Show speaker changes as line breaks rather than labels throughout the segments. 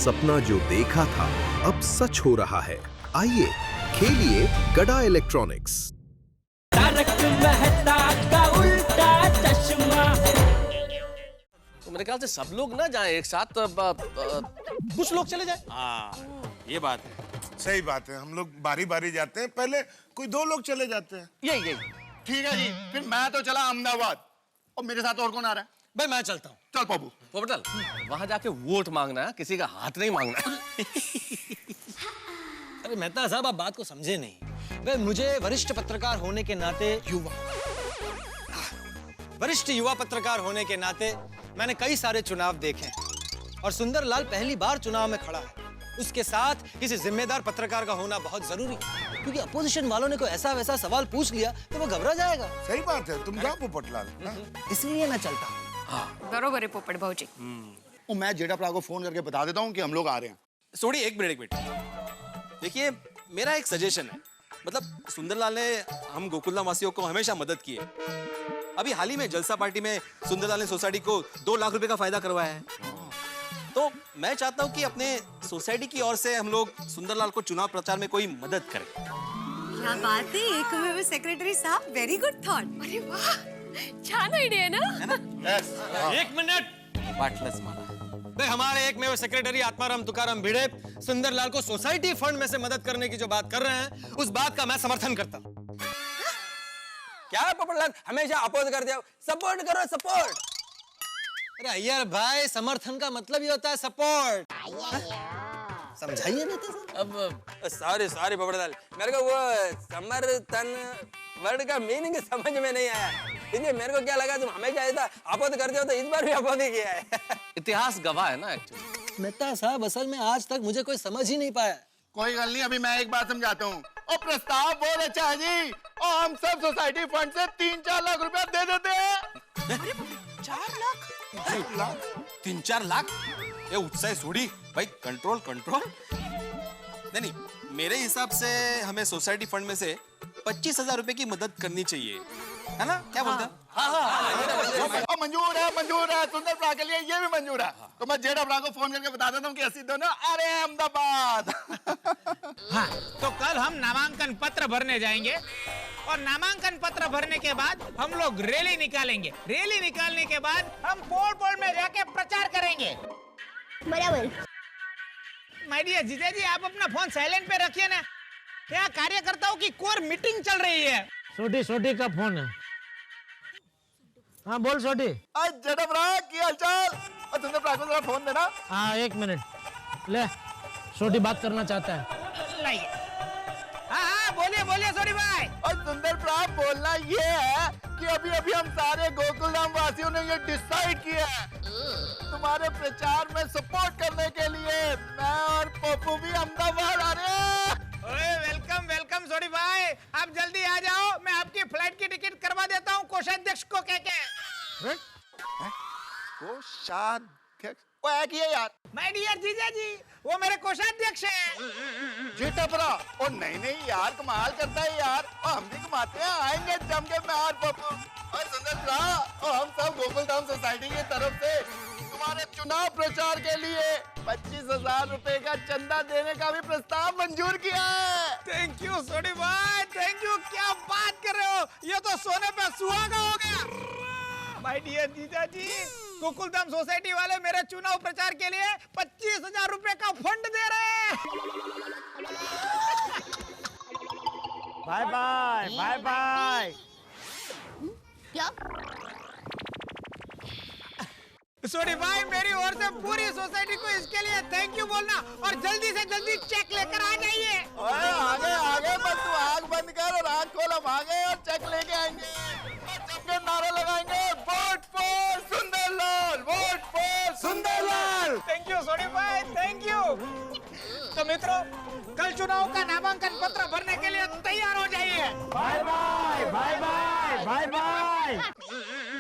सपना जो देखा था अब सच हो रहा है। आइए खेलिए गड़ा इलेक्ट्रॉनिक्स।
तारक मेहता का उल्टा चश्मा।
तो मेरे ख्याल से सब लोग ना जाएं एक साथ, कुछ लोग चले जाएं।
हाँ, ये बात है।
सही बात है, हम लोग बारी बारी जाते हैं, पहले कोई 2 लोग चले जाते हैं।
यही
ठीक है जी, फिर मैं तो चला अहमदाबाद और मेरे साथ और कौन आ रहा है?
भाई मैं चलता हूँ।
चल बाबू।
पोपटल, वहां जाके वोट मांगना है, किसी का हाथ नहीं मांगना।
अरे मेहता साहब, आप बात को समझे नहीं। भाई मुझे वरिष्ठ पत्रकार होने के नाते वरिष्ठ युवा पत्रकार होने के नाते मैंने कई सारे चुनाव देखे हैं और सुंदरलाल पहली बार चुनाव में खड़ा है। उसके साथ किसी जिम्मेदार पत्रकार का होना बहुत जरूरी है, क्योंकि अपोजिशन वालों ने कोई ऐसा वैसा सवाल पूछ लिया तो वो घबरा जाएगा।
सही बात है, तुम जाओ पोपटलाल।
इसलिए मैं चलता हूँ।
बरोबर है पोपट भाऊजी।
मैं जेठा प्रा को फोन करके बता देता हूँ कि हम लोग आ रहे हैं।
सोडी एक मिनट। देखिए, मेरा एक सजेशन है। मतलब सुंदरलाल ने हम गोकुलधाम वासियों को हमेशा मदद की है। अभी हाल ही में जलसा पार्टी में सुंदरलाल ने सोसाइटी को 2 लाख रुपए का फायदा करवाया है। तो मैं चाहता हूँ कि अपने सोसाइटी की ओर से हम लोग सुंदरलाल को चुनाव प्रचार में कोई मदद करें।
क्या बात है, एकमेव सेक्रेटरी साहब, वेरी गुड थॉट। अरे वाह, छान आइडिया है ना?
एक मिनट।
बाटलस मारा।
भाई हमारे एकमेव सेक्रेटरी आत्माराम तुकाराम भिड़े सुंदरलाल को सोसाइटी फंड में से मदद करने की जो बात कर रहे हैं, उस बात का मैं समर्थन करता हूँ।
क्या है पोपटलाल, हमेशा अपोज कर दिया। सपोर्ट करो, सपोर्ट।
अरे अय्यर भाई, समर्थन का मतलब ही होता है सपोर्ट। समझाइए ना तो सर।
अब सॉरी पोपटलाल, मेरे को वो समर्थन वर्ड का मीनिंग समझ में नहीं आया। इसलिए मेरे को क्या लगा, तुम हमेशा ऐसा अपोज करते हो, तो इस बार भी अपोज ही किया है।
इतिहास गवाह है ना एक्चुअली।
मेहता साहब, असल में आज तक मुझे कोई समझ ही नहीं पाया।
कोई गल नहीं, अभी मैं एक बात समझाता हूँ। और प्रस्ताव बहुत अच्छा है जी, और हम सब सोसाइटी फंड से 3-4 लाख रुपया दे देते हैं।
4 लाख?
3-4 लाख? ये उत्साह सोडी भाई, कंट्रोल। नहीं, मेरे हिसाब से हमें सोसाइटी फंड में से 25,000 रुपए की मदद करनी चाहिए, है ना? क्या बोलते हैं?
और मंजूर है सुंदर प्रा के लिए, ये भी मंजूर है। तो मैं जेठा प्रा को फोन करके बता देता हूँ कि ऐसी दोनों आ रहे हैं अहमदाबाद।
हाँ, तो कल हम नामांकन पत्र भरने जाएंगे और नामांकन पत्र भरने के बाद हम लोग रैली निकालेंगे। रैली निकालने के बाद हम पोल में जाके प्रचार करेंगे।
बराबर।
माय डियर जीजा जी, आप अपना फोन साइलेंट पे रखिए ना। क्या कार्यकर्ताओं की कोर मीटिंग चल रही है।
सोटी का फोन है। हाँ बोल सोटी।
जेठा प्रा की हालचाल? और सुंदर प्रा को जरा फोन देना।
हाँ 1 मिनट ले, सोटी बात करना चाहता है।
लाइए। हाँ बोलिए सोटी भाई।
और सुंदर प्रा, बोलना ये है कि अभी हम सारे गोकुलधाम वासियों ने ये डिसाइड किया है, तुम्हारे प्रचार में सपोर्ट करने के लिए मैं और पप्पू भी अहमदाबाद आ रहे हैं।
वेलकम सोडी भाई, आप जल्दी आ जाओ। मैं आपकी फ्लाइट की टिकट करवा देता हूँ कोषाध्यक्ष को कह के।
कोषाध्यक्ष? वो है कि यार?
माय डियर जीजा जी, वो मेरे कोषाध्यक्ष हैं।
जेठा प्रा, ओ नहीं यार, कमाल करता है यार। और हम भी कमाते हैं, आएंगे जम के मैं और पप्पू और सुंदर प्रा, और हम सब गोकुलधाम सोसाइटी की तरफ से तुम्हारे चुनाव प्रचार के लिए 25,000 रुपए का चंदा देने का भी प्रस्ताव मंजूर किया है।
थैंक यू सोडी भाई, थैंक यू। क्या बात कर रहे हो, ये तो सोने पे सुहागा हो गया। माय डियर जीजा जी, गोकुलधाम सोसाइटी वाले मेरे चुनाव प्रचार के लिए 25,000 रुपए का फंड दे रहे हैं।
Bye bye.
क्या?
सोडी भाई, मेरी ओर से पूरी सोसाइटी को इसके लिए थैंक यू बोलना, और जल्दी से जल्दी चेक लेकर आ जाइए।
आगे बस तू आग बंद कर और आग खोल, हम आगे और चेक लेके आएंगे और सबके नारे लगाएंगे, vote for Sundarlal, vote for Sundarlal.
Thank you Sodhi भाई, थैंक यू। तो मित्रों, कल चुनाव का नामांकन पत्र भरने के लिए तैयार हो जाइए।
Bye bye.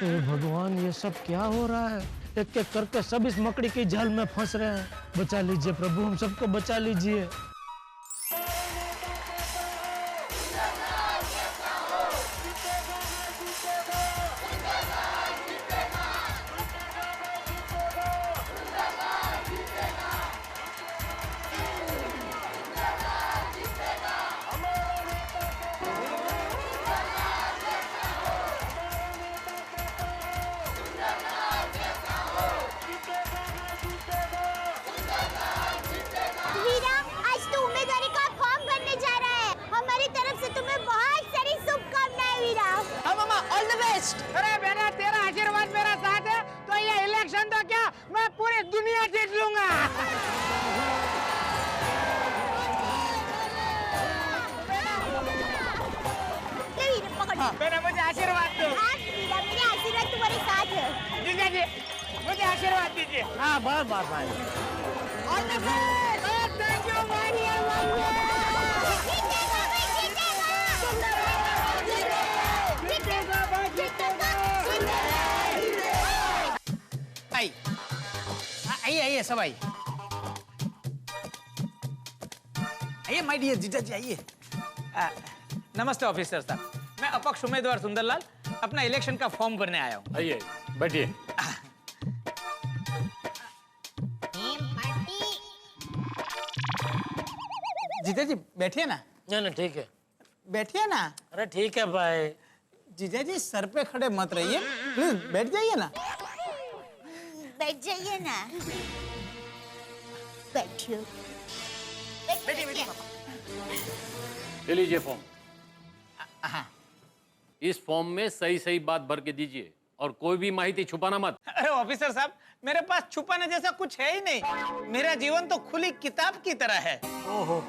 हे भगवान, ये सब क्या हो रहा है? एक एक करके सब इस मकड़ी की जाल में फंस रहे हैं। बचा लीजिए प्रभु, हम सबको बचा लीजिए।
बहुत सारी शुभकामनाएं वीरा।
हाँ मामा, ऑल द बेस्ट। अरे बेटा, तेरा आशीर्वाद मेरा साथ है तो ये इलेक्शन तो क्या, मैं पूरी दुनिया जीत लूंगा। बेटा मुझे आशीर्वाद दो।
हाँ वीरा, मेरे आशीर्वाद तुम्हारे साथ है।
जीजा जी, मुझे आशीर्वाद दीजिए।
हाँ बस बस भाई।
All the best. Thank you आइए आइए सब आइए आइए माय डियर जीजा जी आइए। नमस्ते ऑफिसर साहब, मैं अपक्ष उम्मीदवार सुंदरलाल अपना इलेक्शन का फॉर्म भरने आया हूँ।
आइए बैठिए।
जीजा जी बैठिए ना।
नहीं ठीक है।
बैठिए ना।
अरे ठीक है भाई।
जीजा जी सर पे खड़े मत रहिए, प्लीज बैठ जाइए ना।
बैठ जाइए ना। बैठिए।
बैठिए
ले लीजिए फॉर्म।
हाँ।
इस फॉर्म में सही सही बात भर के दीजिए और कोई भी माहिती छुपाना मत।
अरे ऑफिसर साहब, मेरे पास छुपाने जैसा कुछ है ही नहीं। मेरा जीवन तो खुली किताब की तरह है।
ओहो।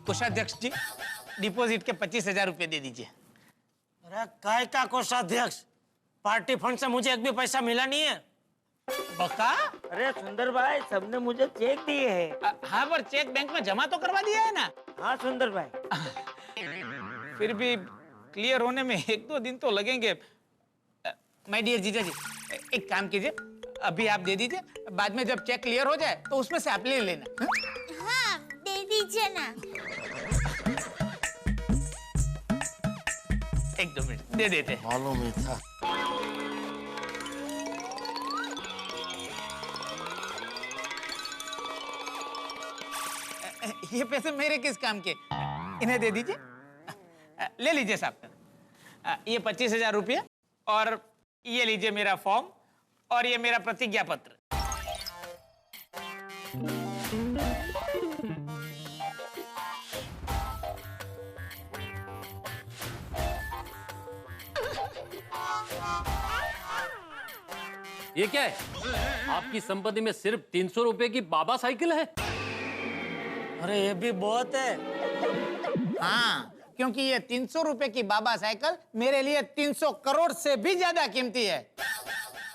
कोषाध्यक्ष जी, डिपॉजिट के 25,000 रुपए दे दीजिए।
अरे काय का कोषाध्यक्ष, पार्टी फंड से मुझे एक भी पैसा मिला नहीं है।
बका?
अरे सुंदर भाई, सबने मुझे चेक दिए हैं।
हाँ, पर चेक बैंक में जमा तो करवा दिया है ना?
हाँ सुंदर भाई।
फिर भी क्लियर होने में 1-2 दिन तो लगेंगे। माय डियर जीजा जी, एक काम कीजिए, अभी आप दे दीजिए, बाद में जब चेक क्लियर हो जाए तो उसमें से आप ले लेना।
हाँ, दे दीजिए ना।
1-2 मिनट दे देते।
मालूम ही था।
ये पैसे मेरे किस काम के, इन्हें दे दीजिए। ले लीजिए साहब, ये 25,000 रुपये और ये लीजिए मेरा फॉर्म और ये मेरा प्रतिज्ञा पत्र।
ये क्या है? आपकी संपत्ति में सिर्फ 300 रुपए की बाबा साइकिल है?
अरे ये भी बहुत है।
हाँ, क्योंकि ये 300 रुपए की बाबा साइकिल मेरे लिए 300 करोड़ से भी ज्यादा कीमती है।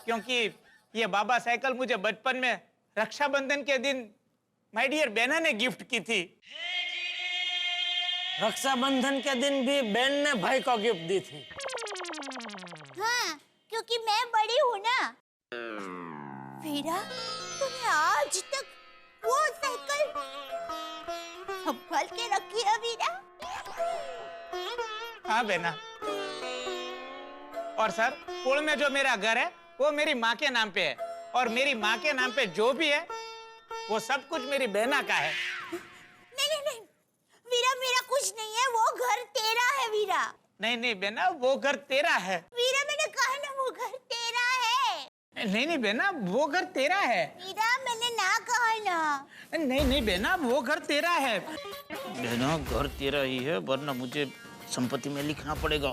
क्योंकि ये बाबा साइकिल मुझे बचपन में रक्षाबंधन के दिन माय डियर बहना ने गिफ्ट की थी।
रक्षाबंधन के दिन भी बहन ने भाई को गिफ्ट दी थी।
हाँ, क्योंकि मैं बड़ी हूँ ना। वीरा, तुमने आज तक वो साइकिल संभाल के रखी है वीरा?
हाँ बहना। और सर, पुणे में जो मेरा घर है वो मेरी माँ के नाम पे है और मेरी माँ के नाम पे जो भी है वो सब कुछ मेरी बहना का है।
नहीं नहीं नहीं वीरा, मेरा कुछ नहीं है, वो घर तेरा है वीरा।
नहीं नहीं बहना, वो घर तेरा है।
वीरा, मैंने कहा ना वो घर तेरा है।
नहीं नहीं बहना, वो घर तेरा है।
वीरा, मैंने ना कहा ना।
नहीं नहीं बहना, वो घर तेरा है। बहना, घर तेरा ही है, वरना मुझे संपत्ति में लिखना पड़ेगा।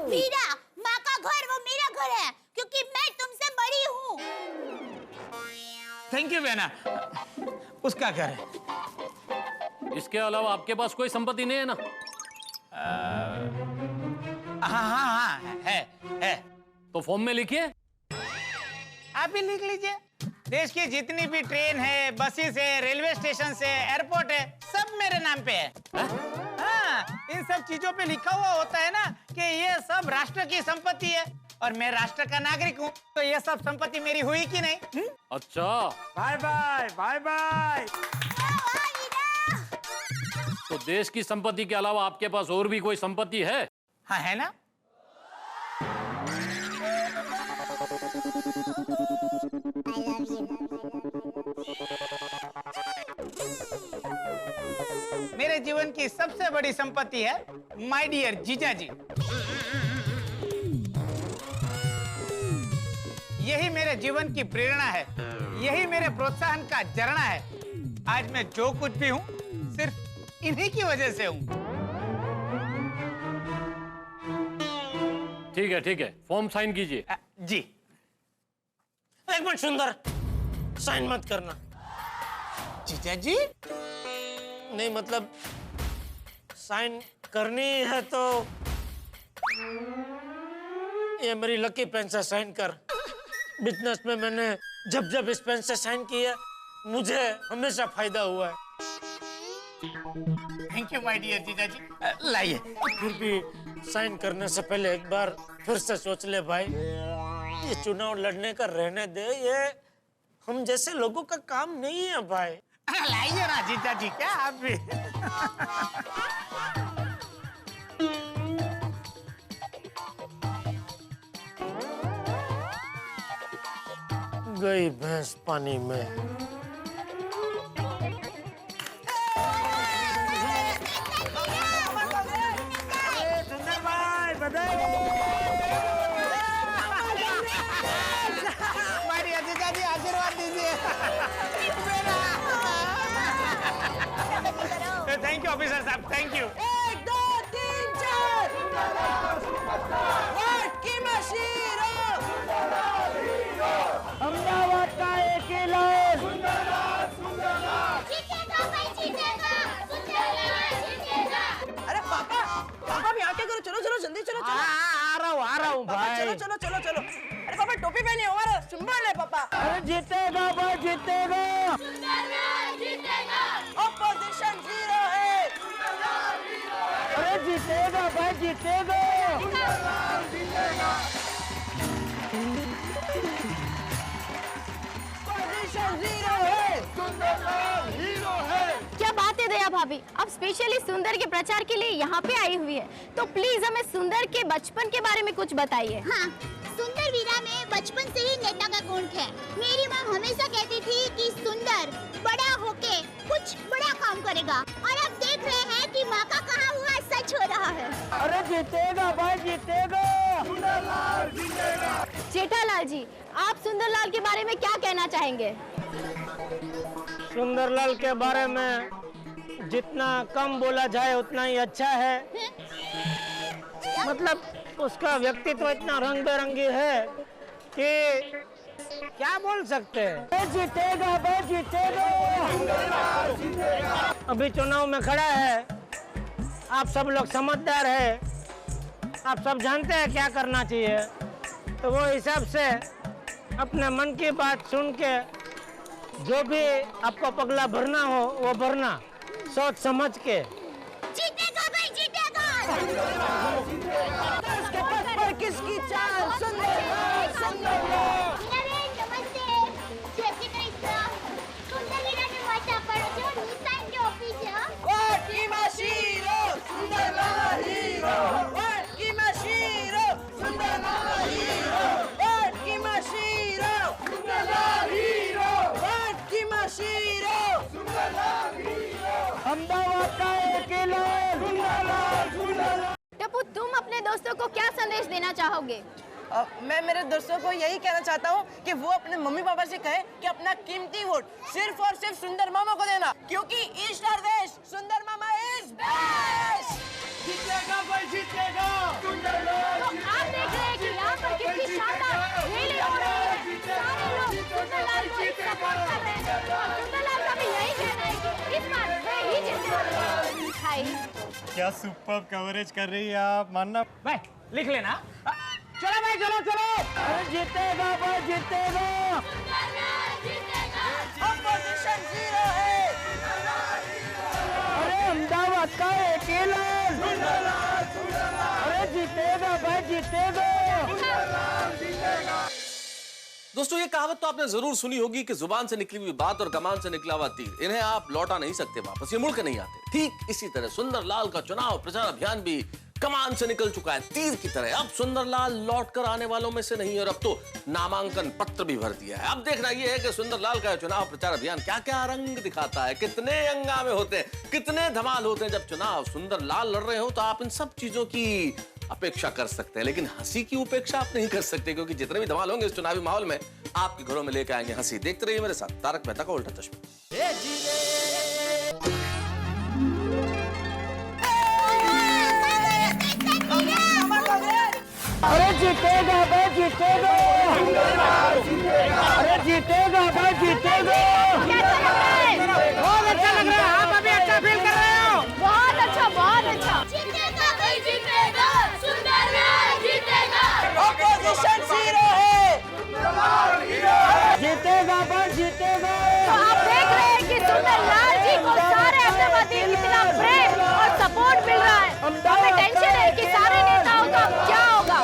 वीरा, माँ का घर वो मेरा घर है, क्योंकि मैं तुमसे बड़ी हूँ।
थैंक यू बहना, उसका घर है।
इसके अलावा आपके पास कोई संपत्ति नहीं है ना?
हाँ हाँ हाँ, है।
तो फॉर्म में लिखिए।
आप ही लिख लीजिए। देश की जितनी भी ट्रेन है, बसेस है, रेलवे स्टेशन है, एयरपोर्ट है, सब मेरे नाम पे है। हाँ, इन सब चीजों पे लिखा हुआ होता है ना कि ये सब राष्ट्र की संपत्ति है और मैं राष्ट्र का नागरिक हूँ, तो ये सब संपत्ति मेरी हुई कि नहीं?
अच्छा,
बाय बाय बाय बाय।
तो देश की संपत्ति के अलावा आपके पास और भी कोई संपत्ति है?
हाँ है ना। मेरे जीवन की सबसे बड़ी संपत्ति है माय डियर जीजा जी। यही मेरे जीवन की प्रेरणा है, यही मेरे प्रोत्साहन का झरना है। आज मैं जो कुछ भी हूँ सिर्फ इन्हीं की वजह से हूँ।
ठीक है, फॉर्म साइन कीजिए।
जी।
एक मिनट सुंदर, साइन मत करना।
जीजा जी?
नहीं मतलब साइन करनी है तो ये मेरी लकी पेन से साइन कर। बिजनेस में मैंने जब इस पेन से साइन किया मुझे हमेशा फायदा हुआ है।
थैंक यू माय डियर जीजा जी। लाइए।
फिर भी साइन करने से पहले एक बार फिर से सोच ले भाई। ये चुनाव लड़ने का रहने दे, ये हम जैसे लोगों का काम नहीं है भाई।
लाइए ना जीजा जी, क्या आप भी।
गई भैंस पानी में।
सुंदर भाई बधाई। मारिया जीजा जी आशीर्वाद दीजिए। थैंक यू ऑफिसर साहब, थैंक यू।
1 2 3 4 वाट की मशीन अहमदाबाद का एक ही लाल जीतेगा भाई जीतेगा अरे पापा भी आके करो। चलो जल्दी चलो।
आ रहा हूँ भाई।
चलो अरे पापा टोपी पहने हमारा सिंबल है पापा।
अरे जीतेगा भाई जीतेगा।
ऑपोजिशन 0 है।
अरे जीतेगा भाई जीतेगा।
ऑपोजिशन 0 है। हीरो है।
क्या बात है दया भाभी, अब स्पेशली सुंदर के प्रचार के लिए यहाँ पे आई हुई है, तो प्लीज हमें सुंदर के बचपन के बारे में कुछ बताइए।
हाँ, सुंदर वीरा में बचपन से ही नेता का गुण है। मेरी माँ हमेशा कहती थी कि सुंदर बड़ा होके कुछ बड़ा काम करेगा, और अब देख रहे हैं कि माँ का कहा हुआ सच हो रहा है।
अरे जीतेगा भाई जीतेगा।
सुंदरलाल जीतेगा।
जेठालाल जी, आप सुंदरलाल के बारे में क्या कहना चाहेंगे?
सुंदरलाल के बारे में जितना कम बोला जाए उतना ही अच्छा है। मतलब उसका व्यक्तित्व इतना रंग बिरंगी है कि क्या बोल सकते हैं। जीतेगा भाई जीतेगा। अभी चुनाव में खड़ा है, आप सब लोग समझदार है, आप सब जानते हैं क्या करना चाहिए, तो वो हिसाब से अपने मन की बात सुन के जो भी आपको पगला भरना हो वो भरना, सोच समझ के।
जीतेगा भाई जीतेगा।
उसके पद पर किसकी चाल? सुंदरलाल।
नमस्ते। सेक्रेटरी साहब, सुंदर वीरा ने वाचा पर जो निशान के ऑफिसर
वाट की मशीन सुंदरलाल हीरो। वाट की मशीन सुंदरलाल हीरो। वाट की मशीन सुंदरलाल हीरो। वाट की मशीन सुंदरलाल हीरो। अहमदाबाद का एक ही लाल सुंदरलाल।
टप्पू, तुम अपने दोस्तों को क्या संदेश देना चाहोगे?
मैं मेरे दोस्तों को यही कहना चाहता हूँ कि वो अपने मम्मी पापा से कहें कि अपना कीमती वोट सिर्फ और सिर्फ सुंदर मामा को देना, क्योंकि ईस्ट और वेस्ट सुंदर मामा इज बेस्ट। जीतेगा भाई जीतेगा।
तो आप देख रहे हैं कि यहाँ पर कितनी शानदार रैली हो रही है। सारे लोग सुंदरलाल को एक सपोर्ट कर रहे हैं और सुंदरलाल का भी यही कहना है कि इस बार वे ही जीतने वाले हैं। हाय,
क्या सुपर कवरेज कर रही है आप, मानना
भाई लिख लेना। चलो भाई चलो।
अरे जीतेगा भाई जीतेगा।
ऑपोजिशन 0 है।
अरे अहमदाबाद का एक ही लाल। अरे जीतेगा भाई जीतेगा।
दोस्तों ये कहावत तो आपने जरूर सुनी होगी कि जुबान से निकली हुई बात और कमान से निकला हुआ तीर, इन्हें आप लौटा नहीं सकते वापस, ये मुड़ के नहीं आते। ठीक इसी तरह सुंदरलाल का चुनाव प्रचार अभियान भी कमान से निकल चुका है, तीर की तरह। अब सुंदरलाल लौट कर आने वालों में से नहीं, और अब तो नामांकन पत्र भी भर दिया है। अब देखना यह है कि सुंदरलाल का चुनाव प्रचार अभियान क्या क्या रंग दिखाता है, कितने हंगामे होते हैं, कितने धमाल होते हैं जब चुनाव सुंदरलाल लड़ रहे हो। तो आप इन सब चीजों की अपेक्षा कर सकते हैं, लेकिन हंसी की उपेक्षा आप नहीं कर सकते, क्योंकि जितने भी धमाल होंगे इस चुनावी माहौल में आपके घरों में लेकर आएंगे हंसी। देखते रहिए मेरे साथ तारक मेहता का उल्टा चश्मा।
अरे जीतेगा भाई, जीतेगा, अरे जीतेगा भाई, जीतेगा। बहुत अच्छा लग रहा है, आप अभी अच्छा फील कर रहे हो।
बहुत अच्छा, बहुत अच्छा। जीतेगा भाई, जीतेगा, सुंदरलाल जीतेगा।
ऑपोजिशन जीरो है,
जीतेगा भाई, जीतेगा।
तो आप देख रहे हैं कि सुंदरलाल जी को सारे अहमदाबादी इतना प्रेम और सपोर्ट मिल रहा है। हमें टेंशन है कि सारे नेताओं का क्या होगा।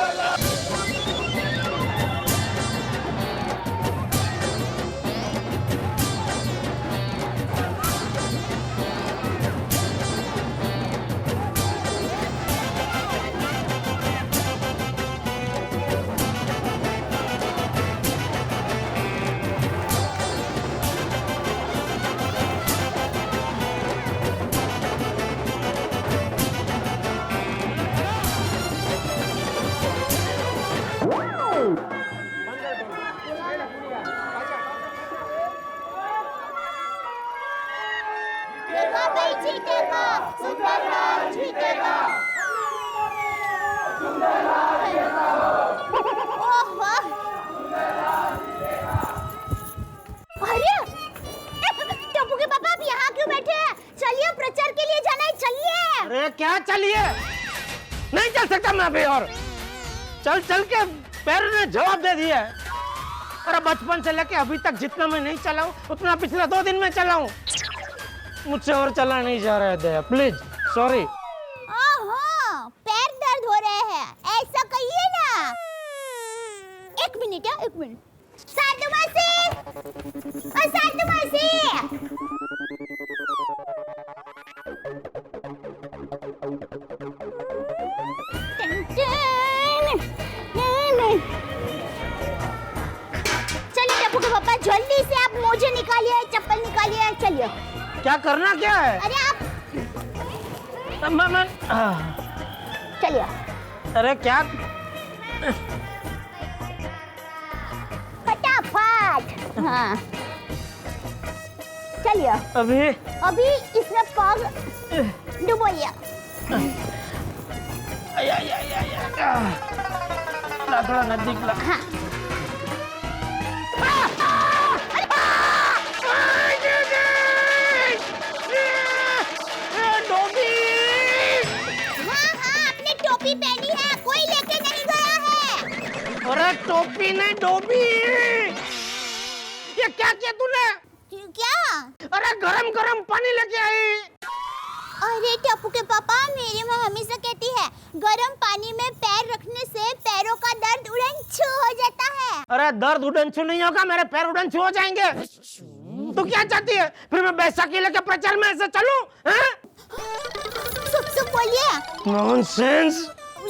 जीतेगा भाई, जीतेगा, सुंदरलाल जीतेगा। ओहो, अरे टप्पू के पापा आप यहाँ क्यों बैठे हैं? चलिए प्रचार के लिए जाना है, चलिए।
अरे क्या चलिए, नहीं चल सकता मैं अभी, और चल चल के पैर ने जवाब दे दिया है। अरे बचपन से लेके अभी तक जितना मैं नहीं चला हूँ उतना पिछले 2 दिन में चला हूँ, मुझसे और चला नहीं जा रहा है। दया प्लीज, सॉरी।
ओहो, पैर दर्द हो रहे हैं, ऐसा कहिए ना। 1 मिनट है, 1 मिनट। साधु मासी, साधु मासी। चलिए टप्पू के पापा, जल्दी से आप मोजे निकालिए, चप्पल निकालिए, चलिए।
क्या करना क्या है?
अरे आप चलिए।
अरे क्या,
फटाफट। हाँ चलिए। अभी इसमें पाग डुबोइए।
थोड़ा नजदीक ला।
हाँ। टोपी पहनी है, कोई लेके नहीं गया है।
अरे टोपी नहीं, डोबी। ये क्या किया तूने?
क्या?
अरे गरम गरम पानी लेके आई।
अरे टप्पू के पापा, मेरी माँ हमेशा कहती है गरम पानी में पैर रखने से पैरों का दर्द उड़न-छू हो जाता है।
अरे दर्द उड़न-छू नहीं होगा, मेरे पैर उड़न-छू हो जाएंगे। तू क्या चाहती है, फिर मैं बैसाखी लेके प्रचार में ऐसे चलूं? हैं?
सुप बोलिए।
नॉनसेंस।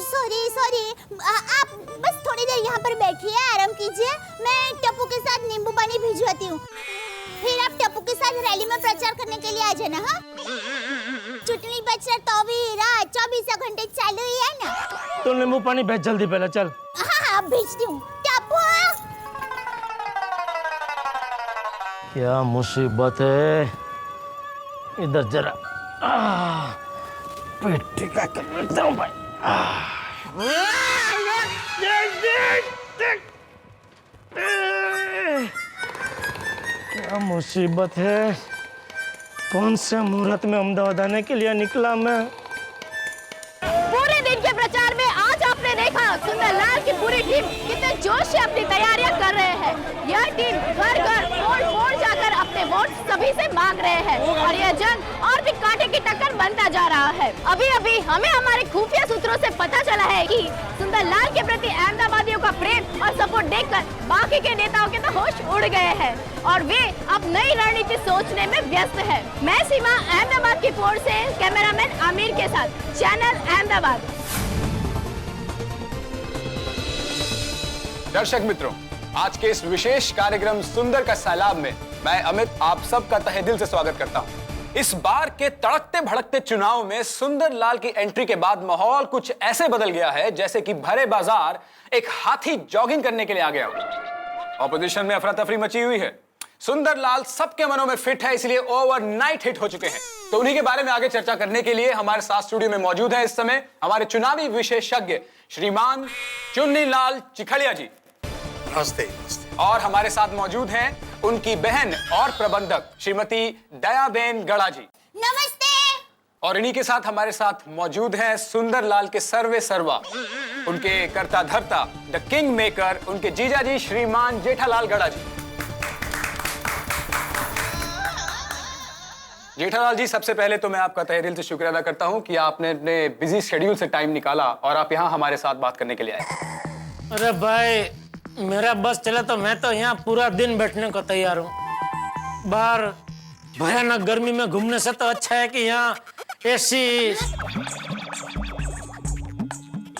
सॉरी, आप बस थोड़ी देर यहाँ पर बैठिए, आराम कीजिए। मैं टप्पू के साथ नींबू पानी भिजवाती हूँ, फिर आप टप्पू के साथ रैली में प्रचार करने के लिए आ जाना। हाँ, चुटनी प्रचार तो भी रात 24 घंटे चालू ही है ना।
तो नींबू पानी भेज जल्दी, पहले चल।
हाँ भेजती हूँ। टप्पू,
क्या मुसीबत है, इधर जरा पेट टिका कर लेता हूँ भाई। क्या मुसीबत है, कौन से मुहूर्त में अहमदाबाद आने के लिए निकला मैं।
पूरे दिन के प्रचार में आज आपने देखा सुंदरलाल की पूरी टीम कितने जोश से अपनी तैयारियां कर रहे हैं। यह टीम घर घर फोड़ जाकर अपने वोट सभी से मांग रहे हैं और यह जंग और भी कांटे की टक्कर बनता जा रहा है। अभी हमें हमारे खुफिया सूत्रों से पता चला है कि सुंदरलाल के प्रति अहमदाबादियों का का प्रेम और सपोर्ट देखकर बाकी के नेताओं के तो होश उड़ गए हैं और वे अब नई रणनीति सोचने में व्यस्त है। मैं सीमा अहमदाबाद की पोर्ट से कैमरामैन आमिर के साथ, चैनल अहमदाबाद।
दर्शक मित्रों, आज के इस विशेष कार्यक्रम सुंदर का सैलाब में मैं अमित आप सबका तहे दिल से स्वागत करता हूं। इस बार के तड़कते भड़कते चुनाव में सुंदर लाल की एंट्री के बाद माहौल कुछ ऐसे बदल गया है जैसे कि भरे बाजार एक हाथी जॉगिंग करने के लिए आ गया हो। ऑपोजिशन में अफरा तफरी मची हुई है। सुंदर लाल सबके मनों में फिट है, इसलिए ओवरनाइट हिट हो चुके हैं। तो उन्हीं के बारे में आगे चर्चा करने के लिए हमारे साथ स्टूडियो में मौजूद है इस समय हमारे चुनावी विशेषज्ञ श्रीमान चुन्नीलाल चिखड़िया जी।
नमस्ते।
और हमारे साथ मौजूद हैं उनकी बहन और प्रबंधक श्रीमती दयाबेन गड़ा जी।
नमस्ते।
और इन्हीं के साथ हमारे साथ मौजूद हैं सुंदर लाल के सर्वे सर्वा, उनके कर्ता धर्ता, द किंग मेकर, उनके जीजा जी श्रीमान जेठालाल गड़ा जी। जेठालाल जी, सबसे पहले तो मैं आपका तहे दिल से शुक्रिया अदा करता हूं कि आपने अपने बिजी शेड्यूल से टाइम निकाला और आप यहां हमारे साथ बात करने के लिए आए।
अरे भाई, मेरा बस चला तो मैं तो यहाँ पूरा दिन बैठने को तैयार हूँ। बाहर भयानक गर्मी में घूमने से तो अच्छा है कि यहाँ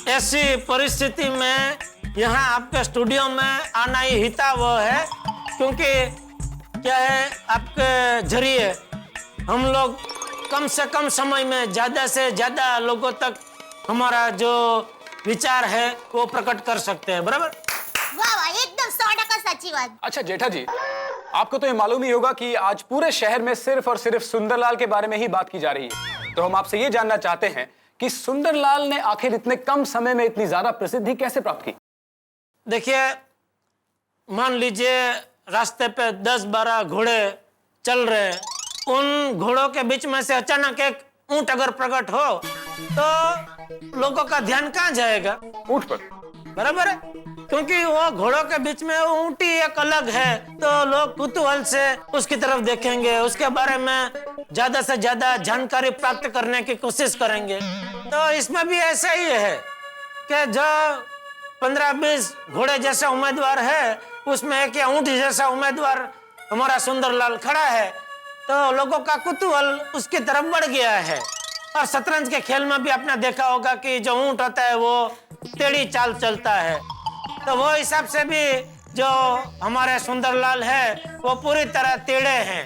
ऐसी परिस्थिति में यहाँ आपके स्टूडियो में आना ही हितावह है, क्योंकि क्या है, आपके जरिए हम लोग कम से कम समय में ज्यादा से ज्यादा लोगों तक हमारा जो विचार है वो प्रकट कर सकते हैं। बराबर?
वाह वाह, एकदम 100% सच्ची बात।
अच्छा जेठा जी, आपको तो ये मालूम ही होगा कि आज पूरे शहर में सिर्फ और सिर्फ सुंदरलाल के बारे में ही बात की जा रही है। तो हम आपसे ये जानना चाहते हैं कि सुंदरलाल ने आखिर इतने कम समय में इतनी ज्यादा प्रसिद्धि कैसे प्राप्त की?
देखिए, मान लीजिए रास्ते पे 10-12 घोड़े चल रहे हैं, उन घोड़ों के बीच में से अचानक एक ऊंट अगर प्रकट हो तो लोगों का ध्यान कहाँ जाएगा?
ऊंट पर।
बराबर है, क्योंकि वो घोड़ों के बीच में ऊंटी एक अलग है, तो लोग कुतूहल से उसकी तरफ देखेंगे, उसके बारे में ज्यादा से ज्यादा जानकारी प्राप्त करने की कोशिश करेंगे। तो इसमें भी ऐसा ही है कि जो 15-20 घोड़े जैसा उम्मीदवार है, उसमें एक या ऊंट जैसा उम्मीदवार हमारा सुंदरलाल खड़ा है, तो लोगों का कुतूहल उसकी तरफ बढ़ गया है। और शतरंज के खेल में भी आपने देखा होगा कि जो ऊंट होता है वो टेढ़ी चाल चलता है, तो वो हिसाब से भी जो हमारे सुंदरलाल है वो पूरी तरह टेढ़े हैं।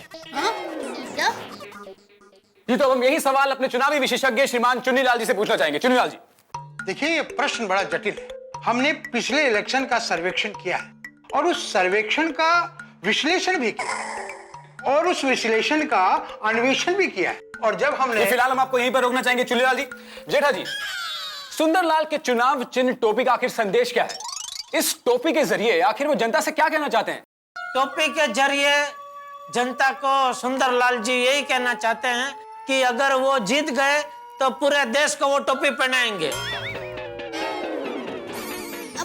जी, तो हम यही सवाल अपने चुनावी विशेषज्ञ श्रीमान चुन्नीलाल जी से पूछना चाहेंगे। चुन्नीलाल जी,
देखिए, ये प्रश्न बड़ा जटिल है। हमने पिछले इलेक्शन का सर्वेक्षण किया है और उस सर्वेक्षण का विश्लेषण भी किया है और उस विश्लेषण का अन्वेषण भी किया है। और जब हमने
फिलहाल हम आपको यहीं पर रोकना चाहेंगे। चुन्नीलाल जी, जेठा जी, सुंदरलाल के चुनाव चिन्ह टोपी का आखिर संदेश क्या है? इस टोपी के जरिए आखिर वो जनता से क्या कहना चाहते हैं?
टोपी के जरिए जनता को सुंदरलाल जी यही कहना चाहते हैं कि अगर वो जीत गए तो पूरे देश को वो टोपी पहनाएंगे।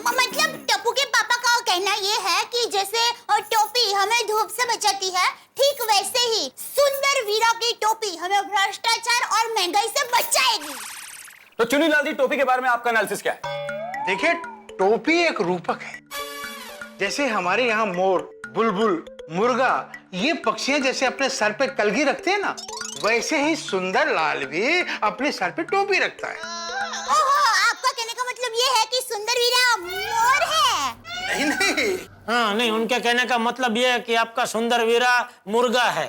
मतलब टप्पू के पापा का कहना ये है कि जैसे टोपी हमें धूप से बचाती है, ठीक वैसे ही सुंदर वीरा की टोपी हमें भ्रष्टाचार और महंगाई से बचाएगी।
तो चुन्नीलाल जी, टोपी के बारे में आपका एनालिसिस क्या है?
देखिए, टोपी एक रूपक है। जैसे हमारे यहाँ मोर, बुलबुल, मुर्गा, ये पक्षियां जैसे अपने सर पे कलगी रखते हैं ना, वैसे ही सुंदरलाल भी अपने सर पे टोपी रखता है।
ओहो, आपका कहने का मतलब ये है कि सुंदर वीरा मोर है?
नहीं।
हाँ, नहीं, उनके कहने का मतलब ये है कि आपका सुंदर वीरा मुर्गा है।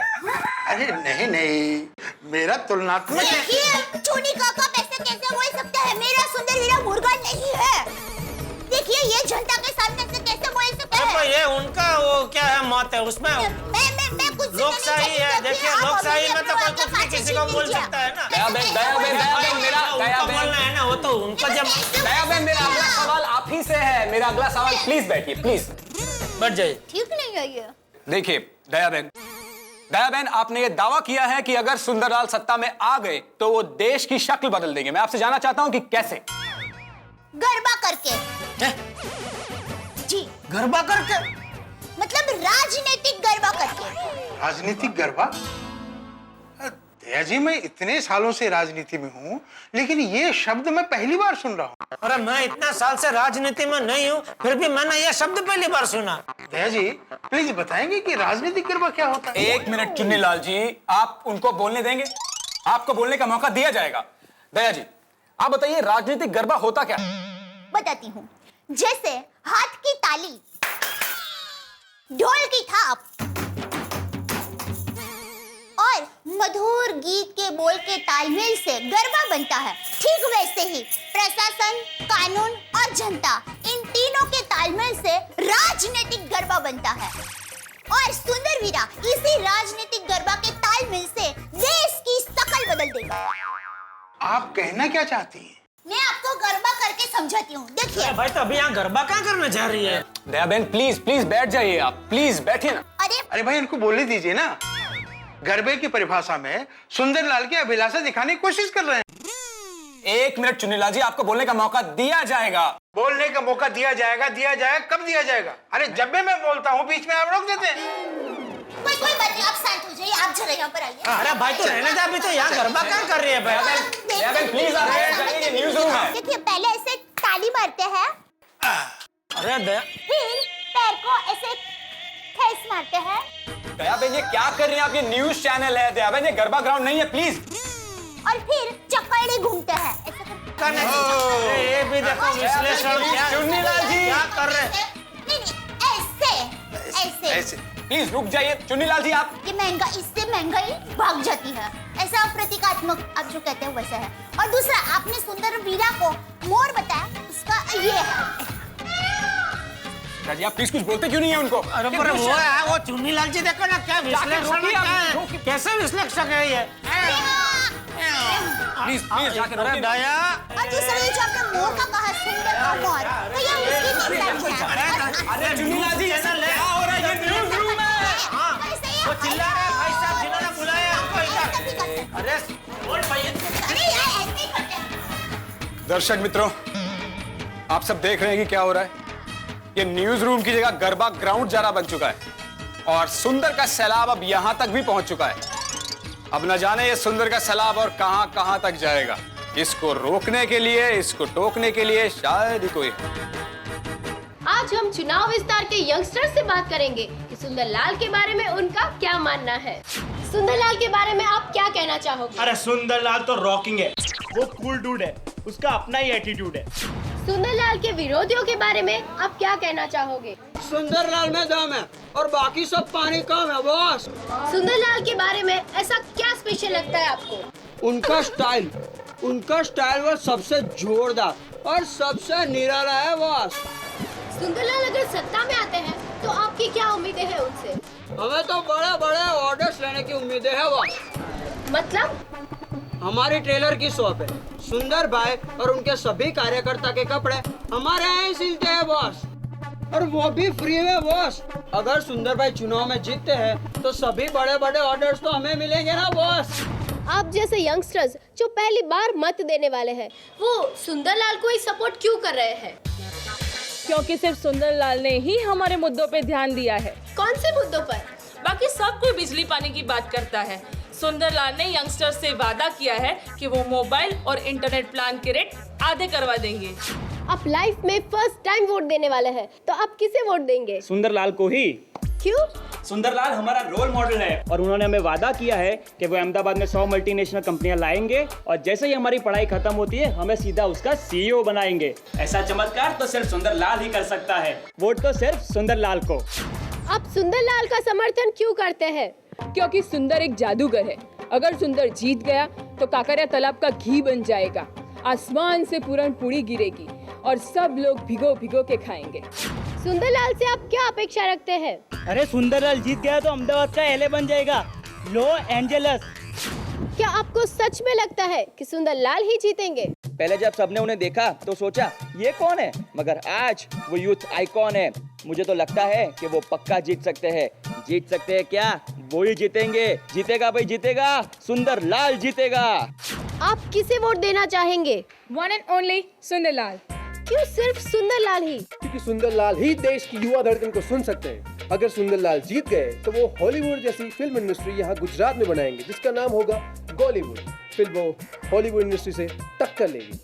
अरे नहीं, मेरा तुलनात्मक।
देखिए, चूनी काका कैसे बोल सकता है? मेरा सुंदर वीरा मुर्गा नहीं है। देखिए, ये जनता के सामने से कैसे बोल सकता है?
ये उनका वो क्या है, मत है उसमें।
मैं कुछ
लोकशाही है। देखिए, लोकशाही में तो कोई कुछ भी किसी को बोल सकता है ना।
दयाबेन,
बोलना है ना, वो तो उनका जब।
दयाबेन, मेरा अगला सवाल आप ही से है। मेरा अगला सवाल, प्लीज बैठिए, प्लीज
बैठ जाइए।
ठीक नहीं है ये।
देखिए दयाबेन, आपने ये दावा किया है कि अगर सुंदरलाल सत्ता में आ गए तो वो देश की शक्ल बदल देंगे। मैं आपसे जानना चाहता हूं कि कैसे?
गरबा करके। जी,
गरबा करके
मतलब राजनीतिक गरबा करके।
राजनीतिक गरबा? दया जी, मैं इतने सालों से राजनीति में हूँ, लेकिन ये शब्द मैं पहली बार सुन रहा हूँ।
अरे मैं इतना साल से राजनीति में नहीं हूँ, फिर भी मैंने यह शब्द पहली बार सुना।
दया जी, प्लीज बताएंगे कि राजनीतिक गरबा क्या होता है?
एक मिनट चुन्नीलाल जी, आप उनको बोलने देंगे? आपको बोलने का मौका दिया जाएगा। दया जी, आप बताइए राजनीतिक गरबा होता क्या?
बताती हूँ। जैसे हाथ की ताली, ढोल की थाप और मधुर गीत के बोल के तालमेल से गरबा बनता है, ठीक वैसे ही प्रशासन, कानून और जनता, इन तीनों के तालमेल से राजनीतिक गरबा बनता है। और सुंदर वीरा इसी राजनीतिक गरबा के तालमेल से देश की शकल बदल देगा।
आप कहना क्या चाहती हैं?
मैं आपको गरबा करके समझाती हूँ, देखिए।
भाई तो अभी यहाँ गरबा क्या करने जा रही है?
दया बहन प्लीज प्लीज बैठ जाइए, आप प्लीज बैठिए ना।
अरे भाई, इनको बोलने दीजिए ना। गरबे की परिभाषा में सुंदरलाल की अभिलाषा दिखाने की कोशिश कर रहे हैं।
एक मिनट चुन्नीलाल जी, आपको बोलने का मौका दिया जाएगा।
बोलने का मौका दिया जाएगा? कब दिया जाएगा? अरे जब भी मैं बोलता हूँ बीच में आप रोक देते हैं।
कोई बात नहीं, आप शांत हो जाइए, आप जरा यहाँ पर आइए।
अरे भाई तो रहने दे, अभी तो यहाँ गरबा क्या कर रही है भाई?
प्लीज आप बैठ जाइए, ये न्यूज़ रूम है।
देखिए, पहले ऐसे ताली मारते हैं,
अरे दया,
फिर पैर को ऐसे ठेस मारते हैं।
दया बहन ये क्या कर रही हैं आप? ये न्यूज चैनल है दया बहन, ये गरबा ग्राउंड नहीं है, प्लीज।
और फिर चक्कड़े घूमते हैं ऐसे।
ये भी देखो विश्लेषण क्या
चुन्नीलाल जी
क्या कर रहे हैं?
नहीं, ऐसे
प्लीज रुक जाइए। चुन्नीलाल जी आप,
ये महंगा, इससे महंगाई भाग जाती है, ऐसा प्रतीकात्मक आप जो कहते हैं वैसा है। और दूसरा, आपने सुंदर वीरा को मोर बताया, उसका ये है।
जी आप प्लीज कुछ बोलते क्यों नहीं है उनको?
अरे पर वो है, वो चुन्नीलाल जी देखो ना क्या विश्लेषण है, कैसे विश्लेषक है ये?
प्लीज प्लीज जाके
अरे दया,
और दूसरा ये जो आपने मोर का कहा, सुंदर का मोर, तो ये उसकी निशानी है।
अरे चुन्नीलाल जी ऐसा ले हो रहा है, ये न्यूज़ रूम है।
वो चिल्ला रहे हैं भाई साहब, जिन्होंने बुलाया हमको इधर। अरे बोल भैया,
दर्शक मित्रों, आप सब देख रहे हैं कि क्या हो रहा है। ये न्यूज रूम की जगह गरबा ग्राउंड जाना बन चुका है और सुंदर का सैलाब अब यहां तक भी पहुंच चुका है। अब न जाने ये सुंदर का सैलाब और कहां तक जाएगा। इसको रोकने के लिए, इसको टोकने के लिए शायद ही कोई।
आज हम चुनाव विस्तार के यंगस्टर्स से बात करेंगे कि सुंदरलाल के बारे में उनका क्या मानना है। सुंदरलाल के बारे में आप क्या कहना चाहोगे?
अरे सुंदरलाल तो रॉकिंग है, वो कूल डूड है, उसका अपना ही एटीट्यूड है।
सुंदरलाल के विरोधियों के बारे में आप क्या कहना चाहोगे?
सुंदरलाल में दम है और बाकी सब पानी कम है बॉस।
सुंदरलाल के बारे में ऐसा क्या स्पेशल लगता है आपको?
उनका स्टाइल वो सबसे जोरदार और सबसे निराला है बॉस।
सुंदरलाल अगर सत्ता में आते हैं तो आपकी क्या उम्मीदें हैं उनसे?
हमें तो बड़े बड़े ऑर्डर्स लेने की उम्मीदें है बॉस।
मतलब?
हमारी टेलर की शॉप है, सुंदर भाई और उनके सभी कार्यकर्ता के कपड़े हमारे यहाँ ही सिलते हैं बॉस, और वो भी फ्री में बॉस। अगर सुंदर भाई चुनाव में जीतते हैं तो सभी बड़े बड़े ऑर्डर्स तो हमें मिलेंगे ना बॉस।
आप जैसे यंगस्टर्स जो पहली बार मत देने वाले हैं, वो सुंदरलाल को ही सपोर्ट क्यों कर रहे हैं?
क्योंकि सिर्फ सुंदरलाल ने ही हमारे मुद्दों पे ध्यान दिया है।
कौन से मुद्दों पर?
बाकी सब कोई बिजली पानी की बात करता है। सुंदरलाल ने यंगस्टर्स से वादा किया है कि वो मोबाइल और इंटरनेट प्लान के रेट आधे करवा देंगे।
आप लाइफ में फर्स्ट टाइम वोट देने वाले हैं, तो आप किसे वोट देंगे?
सुंदरलाल को ही।
क्यों?
सुंदरलाल हमारा रोल मॉडल है और उन्होंने हमें वादा किया है कि वो अहमदाबाद में 100 मल्टीनेशनल कंपनियां लाएंगे और जैसे ही हमारी पढ़ाई खत्म होती है हमें सीधा उसका CEO बनाएंगे। ऐसा चमत्कार तो सिर्फ सुंदरलाल ही कर सकता है। वोट तो सिर्फ सुंदरलाल को।
आप सुंदरलाल का समर्थन क्यों करते हैं?
क्योंकि सुंदर एक जादूगर है। अगर सुंदर जीत गया तो काकरिया तालाब का घी बन जाएगा, आसमान से पूरन पूरी गिरेगी और सब लोग भिगो भिगो के खाएंगे।
सुंदरलाल से आप क्या अपेक्षा रखते हैं?
अरे सुंदरलाल जीत गया तो अहमदाबाद का LA बन जाएगा, लॉस एंजल्स।
क्या आपको सच में लगता है कि सुंदरलाल ही जीतेंगे?
पहले जब सबने उन्हें देखा तो सोचा ये कौन है, मगर आज वो यूथ आइकॉन है। मुझे तो लगता है कि वो पक्का जीत सकते हैं। जीत सकते हैं क्या? वो ही जीतेंगे। जीतेगा भाई, जीतेगा, सुंदरलाल जीतेगा।
आप किसे वोट देना चाहेंगे?
One and only Sundarlal.
क्यों सिर्फ सुंदरलाल ही?
क्योंकि सुंदरलाल ही देश की युवा धड़कन को सुन सकते हैं। अगर सुंदरलाल जीत गए तो वो हॉलीवुड जैसी फिल्म इंडस्ट्री यहाँ गुजरात में बनाएंगे जिसका नाम होगा बॉलीवुड। फिर वो हॉलीवुड इंडस्ट्री से टक्कर लेगी।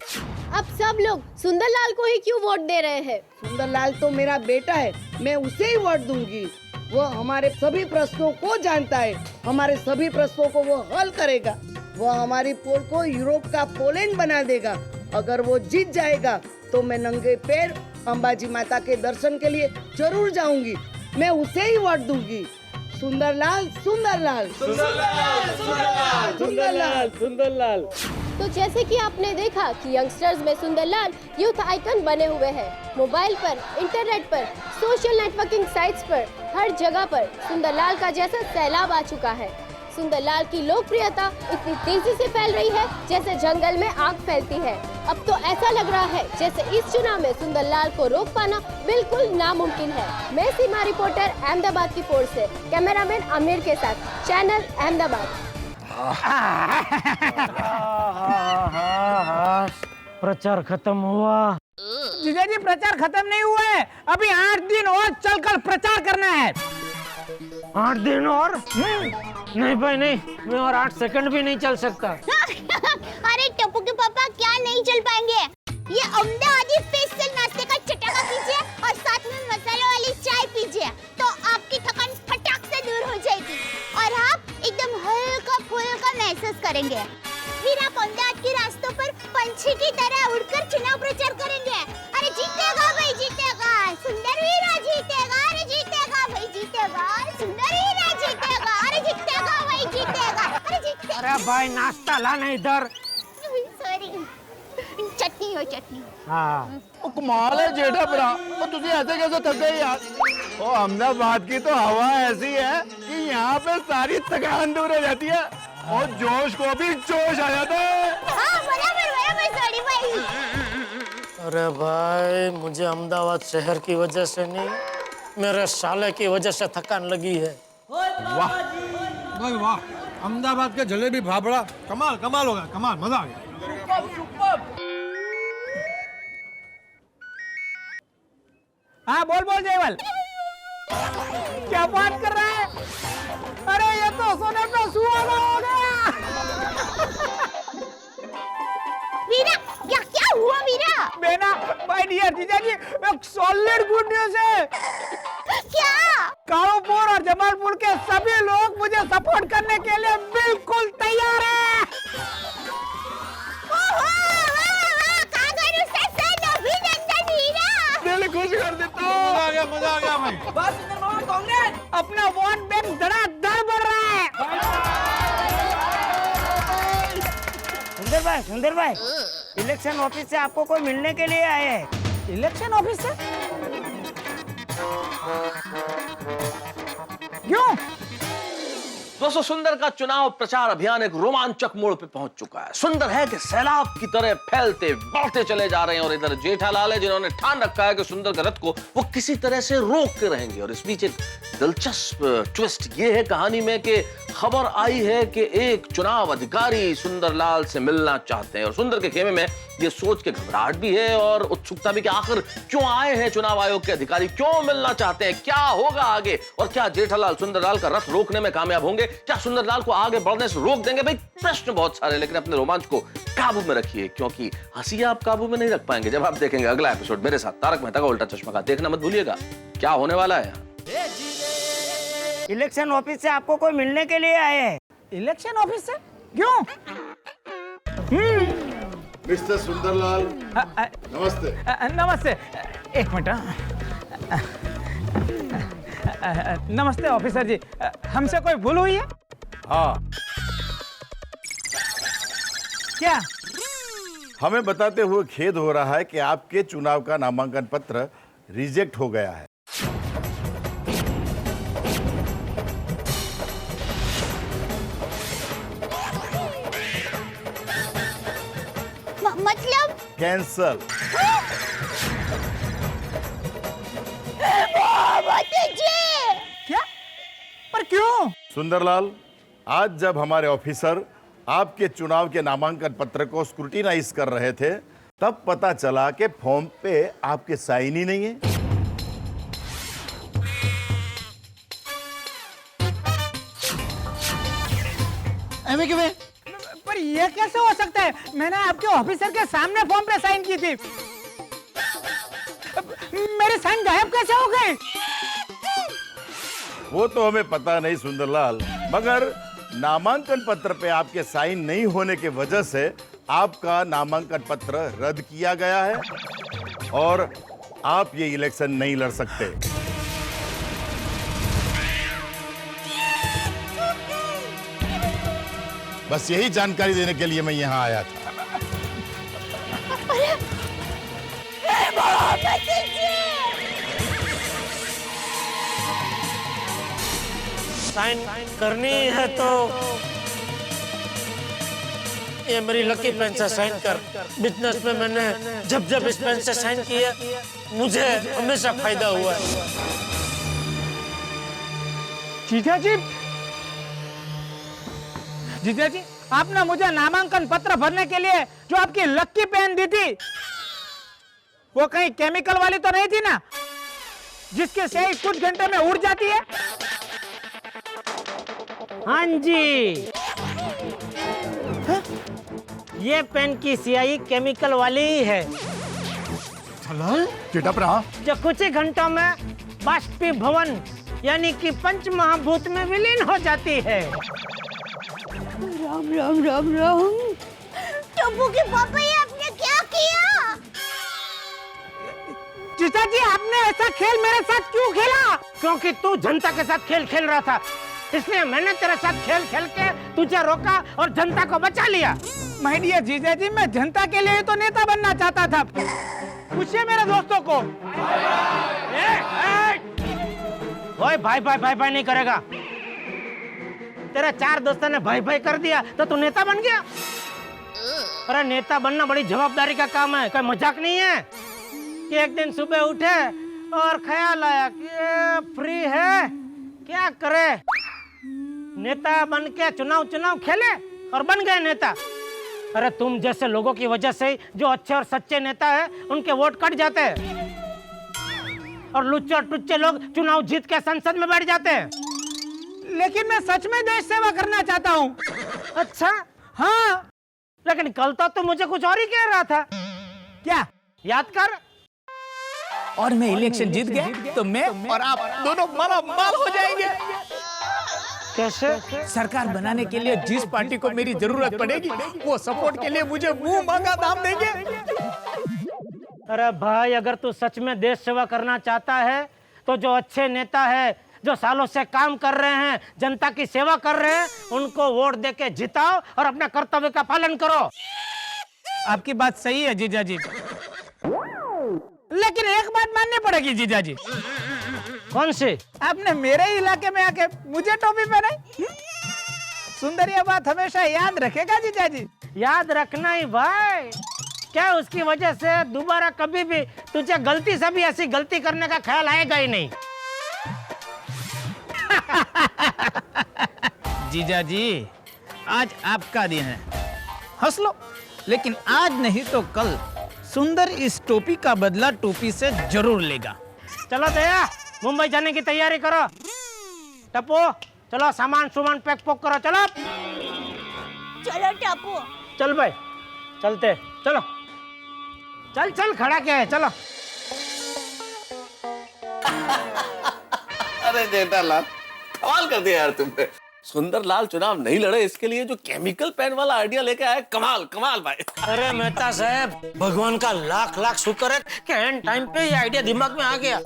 अब सब लोग सुंदरलाल को ही क्यों वोट दे रहे हैं?
सुंदरलाल तो मेरा बेटा है, मैं उसे ही वोट दूंगी। वो हमारे सभी प्रश्नों को जानता है, हमारे सभी प्रश्नों को वो हल करेगा। वो हमारी पोल को यूरोप का पोलैंड बना देगा। अगर वो जीत जाएगा तो मैं नंगे पैर अंबाजी माता के दर्शन के लिए जरूर जाऊंगी। मैं उसे ही वोट दूंगी। सुंदरलाल सुंदरलाल
सुंदरलाल सुंदरलाल सुंदरलाल सुंदरलाल।
तो जैसे कि आपने देखा कि यंगस्टर्स में सुंदरलाल यूथ आइकन बने हुए हैं। मोबाइल पर, इंटरनेट पर, सोशल नेटवर्किंग साइट्स पर, हर जगह पर सुंदरलाल का जैसा सैलाब आ चुका है। सुंदरलाल की लोकप्रियता इतनी तेजी से फैल रही है जैसे जंगल में आग फैलती है। अब तो ऐसा लग रहा है जैसे इस चुनाव में सुंदरलाल को रोक पाना बिल्कुल नामुमकिन है। मैं सीमा रिपोर्टर अहमदाबाद की पोर्ट से, कैमरामैन आमिर के साथ, चैनल अहमदाबाद।
प्रचार खत्म हुआ।
जीजा जी प्रचार खत्म नहीं हुआ है, अभी 8 दिन और चलकर प्रचार करना है।
8 दिन और? नहीं भाई नहीं, मैं और 8 सेकंड भी नहीं चल सकता।
अरे टप्पू के पापा क्या नहीं चल पाएंगे? ये अहमदाबादी स्पेशल नाश्ते का चटाका कीजिए और साथ में मसाला वाली चाय पीजिए तो आपकी थकान फटाक से दूर हो जाएगी और आप एकदम हल्का फुल्का महसूस करेंगे। फिर आप अहमदाबाद के रास्तों पर पंछी की तरह उड़कर चुनाव प्रचार करेंगे। अरे जीतेगा भाई जीतेगा, सुंदर वीरा जीतेगा, अरे जीतेगा भाई जीतेगा, सुंदर वीरा जीतेगा, अरे जीतेगा भाई जीतेगा, अरे जीतेगा।
अरे भाई नाश्ता लाना इधर।
सॉरी, चटनी हो चटनी।
हाँ
कमाल है जेठा भरा, तो तुझे ऐसे कैसे थक गए यार? ओ अहमदाबाद की तो हवा ऐसी है कि यहाँ पे सारी थकान दूर हो जाती है और जोश को भी जोश आ जाता है।
हाँ बराबर बराबर सॉरी भाई।
अरे भाई मुझे अहमदाबाद शहर की वजह से नहीं, मेरे साले की वजह से थकान लगी है।
वाह भाई वाह, अहमदाबाद के जलेबी फाफड़ा कमाल कमाल हो गया, कमाल, मजा आ गया।
हाँ बोल बोल जयवल, क्या बात कर रहा है? अरे ये तो सोने पे सुहागा हो गया।
वीरा क्या हुआ वीरा?
बेना माय डियर जीजा जी, एक सॉलिड गुड न्यूज़ है।
क्या?
कारोपुर और जमालपुर के सभी लोग मुझे सपोर्ट करने के लिए बिल्कुल तैयार हैं।
दिल खुश कर देता हूँ।
मजा आ गया भाई।
बस सुंदर मामा कांग्रेस।
अपना वोट बैंक धड़ाधड़ बढ़ रहा है।
सुंदर भाई, इलेक्शन ऑफिस से आपको कोई मिलने के लिए आए हैं।
इलेक्शन ऑफिस से? क्यों?
दोस्तों, सुंदर का चुनाव प्रचार अभियान एक रोमांचक मोड़ पे पहुंच चुका है। सुंदर है कि सैलाब की तरह फैलते बढ़ते चले जा रहे हैं और इधर जेठालाल है जिन्होंने ठान रखा है कि सुंदर के रथ को वो किसी तरह से रोकते रहेंगे। और इस बीच एक दिलचस्प ट्विस्ट ये है कहानी में कि खबर आई है कि एक चुनाव अधिकारी सुंदरलाल से मिलना चाहते हैं और सुंदर के खेमे में ये सोच के घबराहट भी है और उत्सुकता भी कि आखिर क्यों आए हैं चुनाव आयोग के अधिकारी, क्यों मिलना चाहते हैं, क्या होगा आगे और क्या जेठालाल सुंदरलाल का रथ रोकने में कामयाब होंगे, क्या सुंदरलाल को आगे बढ़ने से रोक देंगे। भाई प्रश्न बहुत सारे, लेकिन अपने रोमांच को काबू में रखिए क्योंकि हंसी आप काबू में नहीं रख पाएंगे जब आप देखेंगे अगला एपिसोड मेरे साथ तारक मेहता का उल्टा चश्मा का। देखना मत भूलिएगा क्या होने वाला है।
इलेक्शन ऑफिस से आपको कोई मिलने के लिए आए हैं।
इलेक्शन ऑफिस से? क्यों?
मिस्टर सुंदरलाल नमस्ते।
नमस्ते, एक मिनट। नमस्ते ऑफिसर जी, हमसे कोई भूल हुई है?
हाँ,
क्या?
हमें बताते हुए खेद हो रहा है कि आपके चुनाव का नामांकन पत्र रिजेक्ट हो गया है।
मतलब?
कैंसल।
क्या? पर क्यों?
सुंदरलाल, आज जब हमारे ऑफिसर आपके चुनाव के नामांकन पत्र को स्क्रूटिनाइज कर रहे थे तब पता चला कि फॉर्म पे आपके साइन ही नहीं है।
हमें क्यों? पर ये कैसे हो सकता है? मैंने आपके ऑफिसर के सामने फॉर्म पे साइन की थी। मेरे साइन गायब कैसे हो गए?
वो तो हमें पता नहीं सुंदरलाल, मगर नामांकन पत्र पे आपके साइन नहीं होने की वजह से आपका नामांकन पत्र रद्द किया गया है और आप ये इलेक्शन नहीं लड़ सकते। बस यही जानकारी देने के लिए मैं यहाँ आया था।
साइन करनी है तो ये मेरी लकी पेन से साइन कर। बिजनेस में मैंने जब इस पेन से साइन किया मुझे हमेशा फायदा हुआ है।
जीजा जी, जीजा जी, आपने मुझे नामांकन पत्र भरने के लिए जो आपकी लकी पेन दी थी वो कहीं केमिकल वाली तो नहीं थी ना, जिसके स्याही कुछ घंटे में उड़ जाती है?
हाँ जी, ये पेन की स्याही केमिकल वाली ही है जो कुछ ही घंटों में बाष्पीभवन यानी कि पंच महाभूत में विलीन हो जाती है।
राम राम राम राम। टप्पू के पापा, ये आपने क्या किया?
जीजा जी, आपने ऐसा खेल मेरे साथ क्यों खेला?
क्योंकि तू जनता के साथ खेल खेल रहा था, इसलिए मैंने तेरे साथ खेल खेल के तुझे रोका और जनता को बचा लिया।
माय डियर जीजा जी, मैं जनता के लिए तो नेता बनना चाहता था। पूछिए मेरे दोस्तों को।
ओए भाई भाई भाई भाई नहीं करेगा। तेरे 4 दोस्तों ने भाई भाई कर दिया तो तू नेता बन गया। अरे नेता बनना बड़ी जवाबदारी का काम है, कोई मजाक नहीं है कि एक दिन सुबह उठे और ख्याल आया कि ये फ्री है, क्या करे, नेता बन के चुनाव खेले और बन गए नेता। अरे तुम जैसे लोगों की वजह से जो अच्छे और सच्चे नेता है उनके वोट कट जाते हैं और लुच्चे और टुच्चे लोग चुनाव जीत के संसद में बैठ जाते हैं।
लेकिन मैं सच में देश सेवा करना चाहता हूँ।
अच्छा? हाँ, लेकिन कल तो मुझे कुछ और ही कह रहा था।
क्या?
याद कर।
और मैं इलेक्शन जीत गया तो मैं और आप दोनों मालामाल हो जाएंगे।
कैसे?
सरकार बनाने के लिए जिस पार्टी को मेरी जरूरत पड़ेगी वो सपोर्ट के लिए मुझे मुंह मांगा दाम देंगे।
अरे भाई, अगर तू सच में देश सेवा करना चाहता है तो जो अच्छे नेता है, जो सालों से काम कर रहे हैं, जनता की सेवा कर रहे हैं, उनको वोट देके जिताओ और अपने कर्तव्य का पालन करो।
आपकी बात सही है जीजा जी, लेकिन एक बात माननी पड़ेगी जीजा जी।
कौन सी?
आपने मेरे इलाके में आके मुझे टोपी पहनाई। सुंदर ये बात हमेशा याद रखेगा जीजा जी।
याद रखना ही भाई, क्या उसकी वजह से दोबारा कभी भी तुझे गलती से भी ऐसी गलती करने का ख्याल आएगा ही नहीं।
जीजा जी, आज आपका दिन है, हंस लो। लेकिन आज नहीं तो कल सुंदर इस टोपी का बदला टोपी से जरूर लेगा।
चलो दया, मुंबई जाने की तैयारी करो। टप्पू, चलो सामान पैक पोक करो। चलो
चलो टप्पू।
चल भाई, चलते। चलो चल चल, खड़ा क्या है, चलो।
अरे जेठालाल, कमाल कर दिया यार तुमने। सुंदरलाल चुनाव नहीं लड़े, इसके लिए जो केमिकल पेन वाला आइडिया लेके आए, कमाल कमाल भाई।
अरे मेहता साहब, भगवान का लाख लाख शुक्र है कि एंड टाइम पे ये आइडिया दिमाग में आ गया,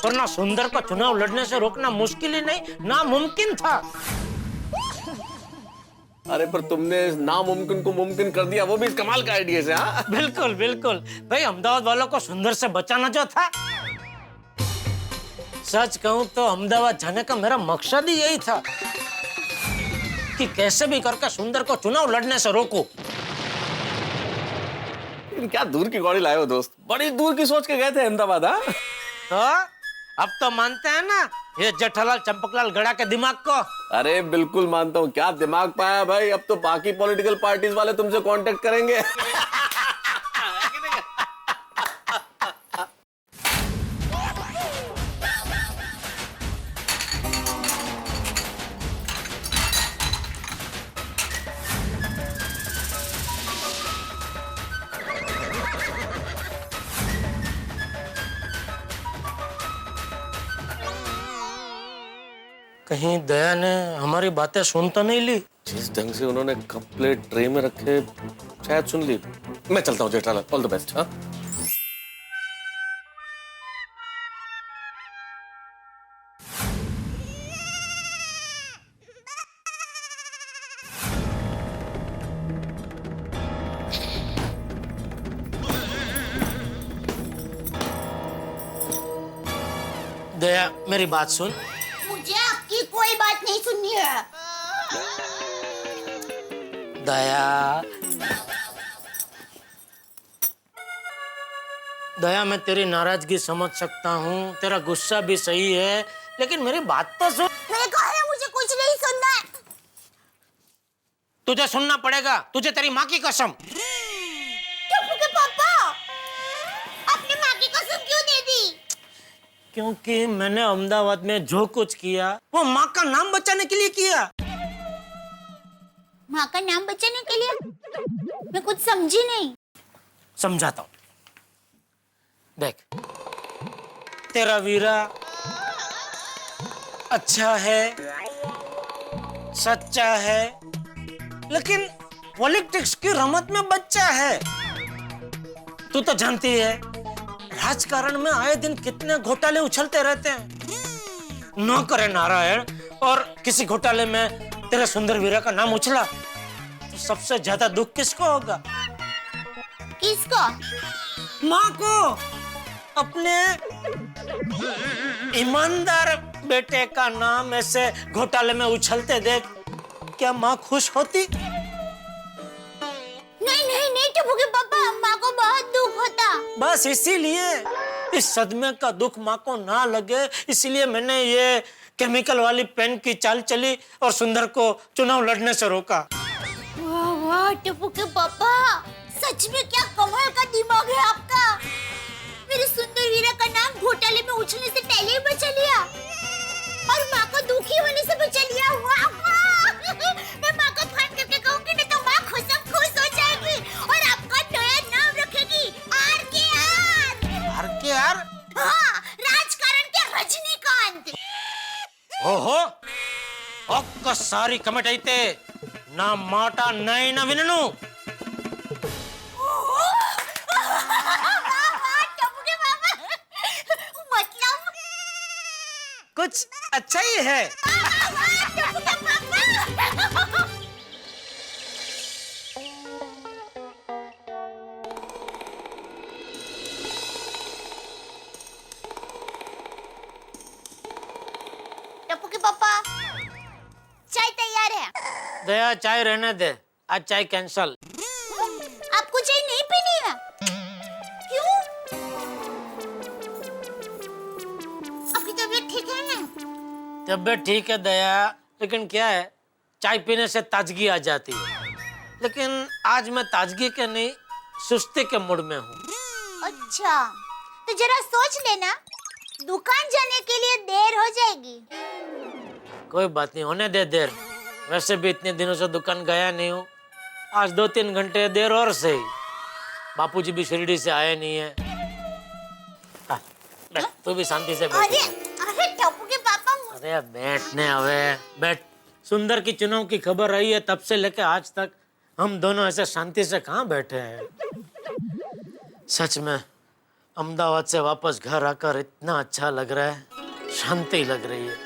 वरना सुंदर को चुनाव लड़ने से रोकना मुश्किल ही नहीं, नामुमकिन था।
अरे पर तुमने नामुमकिन को मुमकिन कर दिया, वो भी इस कमाल का आइडिया से। हाँ
बिल्कुल बिल्कुल भाई, अहमदाबाद वालों को सुंदर से बचाना जो था। सच कहूं तो अहमदाबाद जाने का मेरा मकसद ही यही था कि कैसे भी करके सुंदर को चुनाव लड़ने से रोको।
क्या दूर की कौड़ी लाए हो दोस्त, बड़ी दूर की सोच के गए थे अहमदाबाद।
हाँ? अब तो मानते हैं ना ये जेठालाल चंपकलाल गड़ा के दिमाग को?
अरे बिल्कुल मानता हूँ, क्या दिमाग पाया भाई। अब तो बाकी पॉलिटिकल पार्टीज वाले तुमसे कांटेक्ट करेंगे।
कहीं दया ने हमारी बातें सुन तो नहीं ली?
जिस ढंग से उन्होंने कप प्लेट ट्रे में रखे, शायद सुन ली। मैं चलता हूँ जेठालाल, ऑल द बेस्ट। हाँ
दया मेरी बात सुन।
मुझे आपकी कोई बात नहीं सुननी है।
दया, दया मैं तेरी नाराजगी समझ सकता हूँ, तेरा गुस्सा भी सही है, लेकिन मेरी बात तो सुन।
मैंने कहा है मुझे कुछ नहीं सुनना है।
तुझे सुनना पड़ेगा, तुझे तेरी माँ की कसम।
टप्पू के पापा, आपने माँ की कसम क्यों दे दी?
क्योंकि मैंने अहमदाबाद में जो कुछ किया वो माँ का नाम बचाने के लिए किया।
माँ का नाम बचाने के लिए? मैं कुछ समझी नहीं।
समझाता हूँ। देख, तेरा वीरा अच्छा है, सच्चा है, लेकिन पॉलिटिक्स की रमत में बच्चा है। तू तो जानती है राजकारण में आए दिन कितने घोटाले उछलते रहते हैं। न करे नारायण और किसी घोटाले में तेरे सुंदर वीरा का नाम उछला तो सबसे ज्यादा दुख किसको होगा?
किसको?
माँ को। अपने ईमानदार बेटे का नाम ऐसे घोटाले में उछलते देख क्या माँ खुश होती?
नहीं नहीं नहीं टप्पू के पापा, माँ को बहुत दुख होता।
बस इसीलिए इस सदमे का दुख माँ को ना लगे, इसीलिए मैंने ये केमिकल वाली पेन की चाल चली और सुंदर को चुनाव लड़ने से रोका।
वाह वाह टप्पू के पापा, सच में क्या कमाल का दिमाग है आपका। मेरे सुंदर वीरा का नाम घोटाले में उछलने से पहले ही बचा लिया और माँ को दुखी होने से बचा लिया। वाह वाह, मैं माँ को फोन करके कहूँगी ना तो माँ खुश हो जाएगी और आपका नया नाम रखेगी RKR।
RKR?
हाँ, राजकारण के रजनीकांत।
ओहो, ఒక్కసారి కమిట్ అయితే నా మాట నైనా వినను।
मतलब
कुछ अच्छा ही है।
टप्पू के पापा, चाय तैयार है।
दया चाय रहने दे, आज चाय कैंसल।
आपको चाय नहीं पीनी है? क्यों? आपकी तबीयत ठीक है ना?
तबीयत ठीक है दया, लेकिन क्या है चाय पीने से ताजगी आ जाती है, लेकिन आज मैं ताजगी के नहीं सुस्ती के मूड में हूँ।
अच्छा, तो जरा सोच लेना, दुकान जाने के लिए देर हो जाएगी।
कोई बात नहीं, होने दे देर। वैसे भी इतने दिनों से दुकान गया नहीं हूँ, आज 2-3 घंटे देर और सही। बापूजी भी शिरडी से आए नहीं है। बैठ, तू भी शांति से बैठ।
अरे टप्पू के पापा,
अरे बैठने हवे बैठ। सुंदर की चुनाव की खबर आई है, तब से लेकर आज तक हम दोनों ऐसे शांति से कहाँ बैठे हैं। सच में अहमदाबाद से वापस घर आकर इतना अच्छा लग रहा है, शांति लग रही है।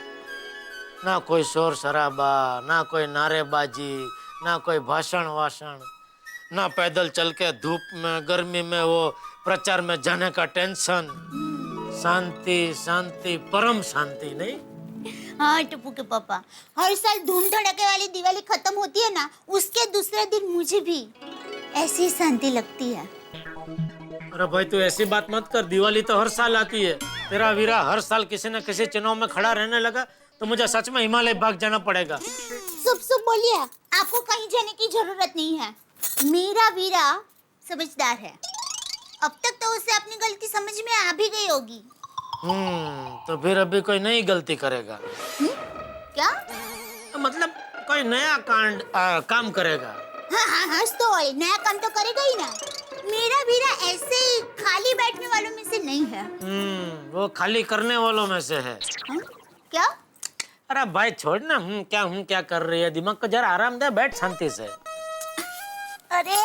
ना कोई शोर शराबा, ना कोई नारेबाजी, ना कोई भाषण वाषण, ना पैदल चल के धूप में गर्मी में वो प्रचार में जाने का टेंशन। शांति शांति, परम शांति। नहीं?
हाँ टप्पू के पापा, हर साल धूम धड़के वाली दिवाली खत्म होती है ना, उसके दूसरे दिन मुझे भी ऐसी शांति लगती है।
अरे भाई तू ऐसी बात मत कर, दिवाली तो हर साल आती है। तेरा वीरा हर साल किसी न किसी चुनाव में खड़ा रहने लगा तो मुझे सच में हिमालय भाग जाना पड़ेगा।
सब बोलिए, आपको कहीं जाने की जरूरत नहीं है। मेरा वीरा समझदार है, अब तक तो उसे अपनी गलती समझ में आ भी गई होगी।
तो फिर अभी कोई नई गलती करेगा?
क्या
मतलब कोई नया काम करेगा?
हाँ, तो नया काम तो करेगा ही ना। मेरा वीरा ऐसे ही खाली बैठने वालों में से नहीं है।
वो खाली करने वालों में से है।
क्या?
अरे भाई छोड़ ना, क्या कर रही है, दिमाग को जरा आराम दे, बैठ शांति से।
अरे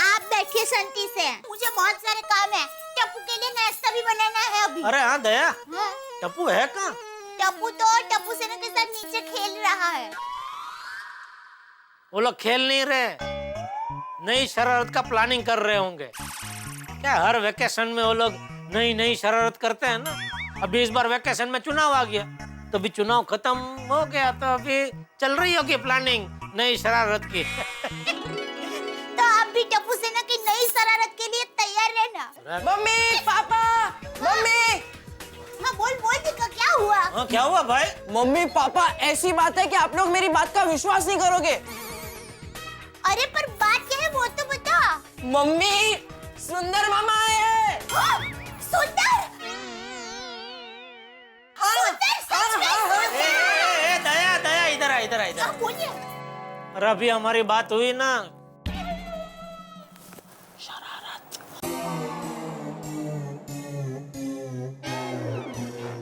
आप बैठिए शांति से, मुझे बहुत सारे काम है। टप्पू के लिए नाश्ता भी बनाना है अभी।
अरे हाँ दया, टप्पू है कहाँ?
टप्पू सेना के साथ नीचे खेल रहा है।
वो लोग खेल नहीं रहे, नई शरारत का प्लानिंग कर रहे होंगे। क्या हर वेकेशन में वो लोग नई शरारत करते हैं ना। अभी इस बार वेकेशन में चुनाव आ गया, तो अभी चुनाव खत्म हो गया, तो अभी चल रही होगी प्लानिंग नई शरारत की।
तो आप भी टप्पू सेना की नई शरारत के लिए तैयार रहना।
Mummy papa, mummy.
हाँ बोल दिक्कत क्या हुआ?
हाँ क्या हुआ भाई?
मम्मी पापा, ऐसी बात है कि आप लोग मेरी बात का विश्वास नहीं करोगे।
अरे पर बात क्या है वो तो बता।
मम्मी, सुंदर मामा आए हैं।
सुंदर?
दया इधर आ।
बोलिए।
अरे अभी हमारी बात हुई ना।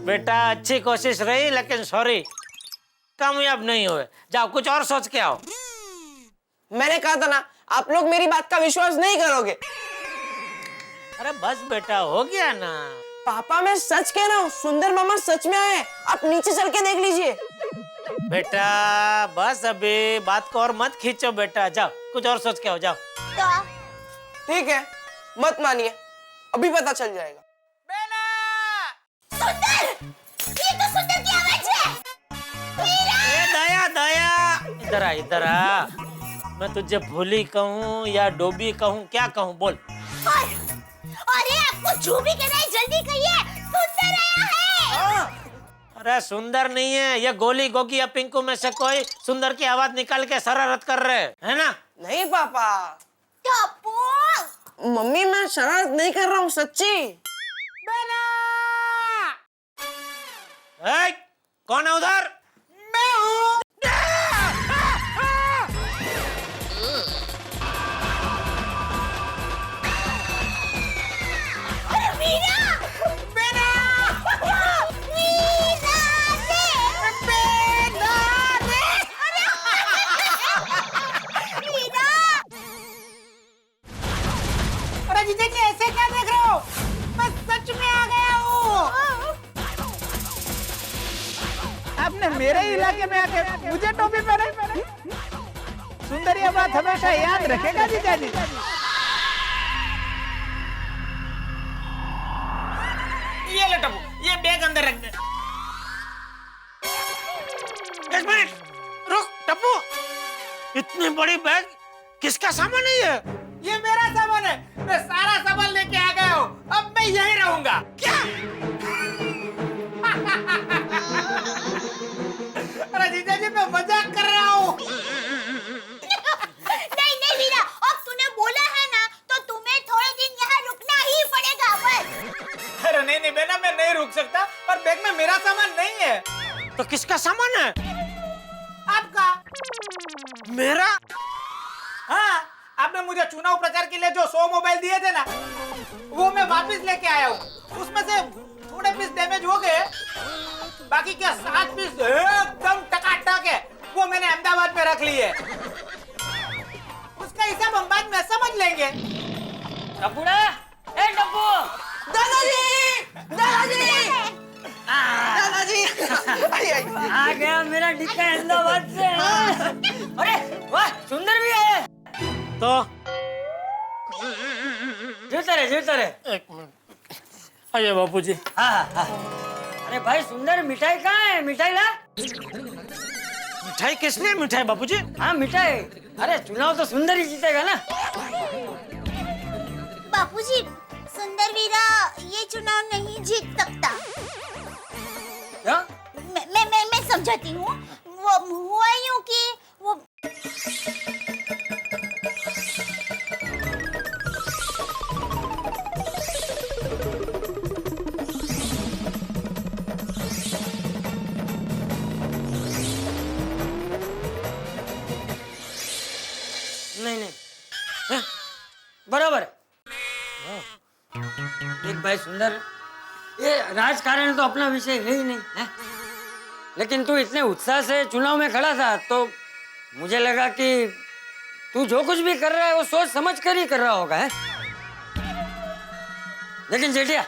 बेटा अच्छी कोशिश रही, लेकिन सॉरी कामयाब नहीं हुए। जाओ कुछ और सोच के आओ।
मैंने कहा था ना, आप लोग मेरी बात का विश्वास नहीं करोगे।
अरे बस बेटा, हो गया ना।
पापा मैं सच कह रहा हूँ, सुंदर मामा सच में आए। आप नीचे चल के देख लीजिए।
बेटा बस अभी बात को और मत खींचो बेटा, जाओ कुछ और सोच के आओ, जाओ।
ठीक है, मत मानिए, अभी पता चल जाएगा।
सुंदर! ये तो सुंदर की आवाज है।
दया इधर आ। मैं तुझे भूली कहूँ या डोबी कहूँ, क्या कहूँ बोल।
अरे आपको जो भी कहना है जल्दी कहिए, सुंदर आया है।
अरे सुंदर नहीं है, ये गोली गोगी या पिंकू में से कोई सुंदर की आवाज निकाल के शरारत कर रहे है ना?
नहीं पापा।
टप्पू!
मम्मी मैं शरारत नहीं कर रहा हूँ, सच्ची।
कौन है उधर?
मैं हूँ।
अरे मीरा!
अरे जीजा जी ऐसे क्या देख रहे हो? मैं सच में आ गया हूँ। आपने मेरे इलाके में आके मुझे टोपी पहनाई। सुंदर ये बात हमेशा याद रखेगा जीजा जी।
ये ले टप्पू, ये बैग अंदर रख दे। एक मिनट रुक टप्पू, इतनी बड़ी बैग किसका सामान है ये?
ये मेरा सामान है, मैं सारा सामान लेके आ गया हूँ। अब मैं यहीं रहूंगा। क्या? अरे जीजा जी मैं मजाक कर रहा हूँ।
नहीं वीरा, अब तूने बोला है ना, तो तुम्हें थोड़े दिन यहाँ रुकना ही पड़ेगा बस।
अरे नहीं बेटा, मैं नहीं रुक सकता, पर बैग में मेरा सामान नहीं है।
तो किसका सामान है?
आपका।
मेरा?
हाँ, आपने मुझे चुनाव प्रचार के लिए जो 100 मोबाइल दिए थे ना, वो मैं वापस लेके आया हूँ। उसमें से थोड़े पीस डैमेज हो गए, बाकी क्या 7 पीस एकदम टकाटक है, वो मैंने अहमदाबाद में रख लिए। उसका हिसाब हम बाद में समझ लेंगे।
टप्पूड़ा, ए टप्पू!
दादाजी!
आ गया मेरा डिक्का अहमदाबाद से। अरे वाह, सुंदर भी आया। तो झूठा रे। एक मिनट, आइए बापूजी। हाँ। अरे भाई सुंदर, मिठाई कहाँ है? मिठाई ला। मिठाई किस लिए? मिठाई बापूजी? हाँ मिठाई। अरे चुनाव तो सुंदर ही जीतेगा ना।
बापूजी, सुंदर वीरा ये चुनाव नहीं जीत सकता।
क्या?
मैं समझाती हूँ। वो हुआ यूं कि वो
नहीं बराबर है। देख भाई सुंदर, ये राजकारण तो अपना विषय है ही नहीं है।
लेकिन तू इतने उत्साह से चुनाव में खड़ा था तो मुझे लगा कि तू जो कुछ भी कर रहा है वो सोच समझ कर ही कर रहा होगा है? लेकिन जेठिया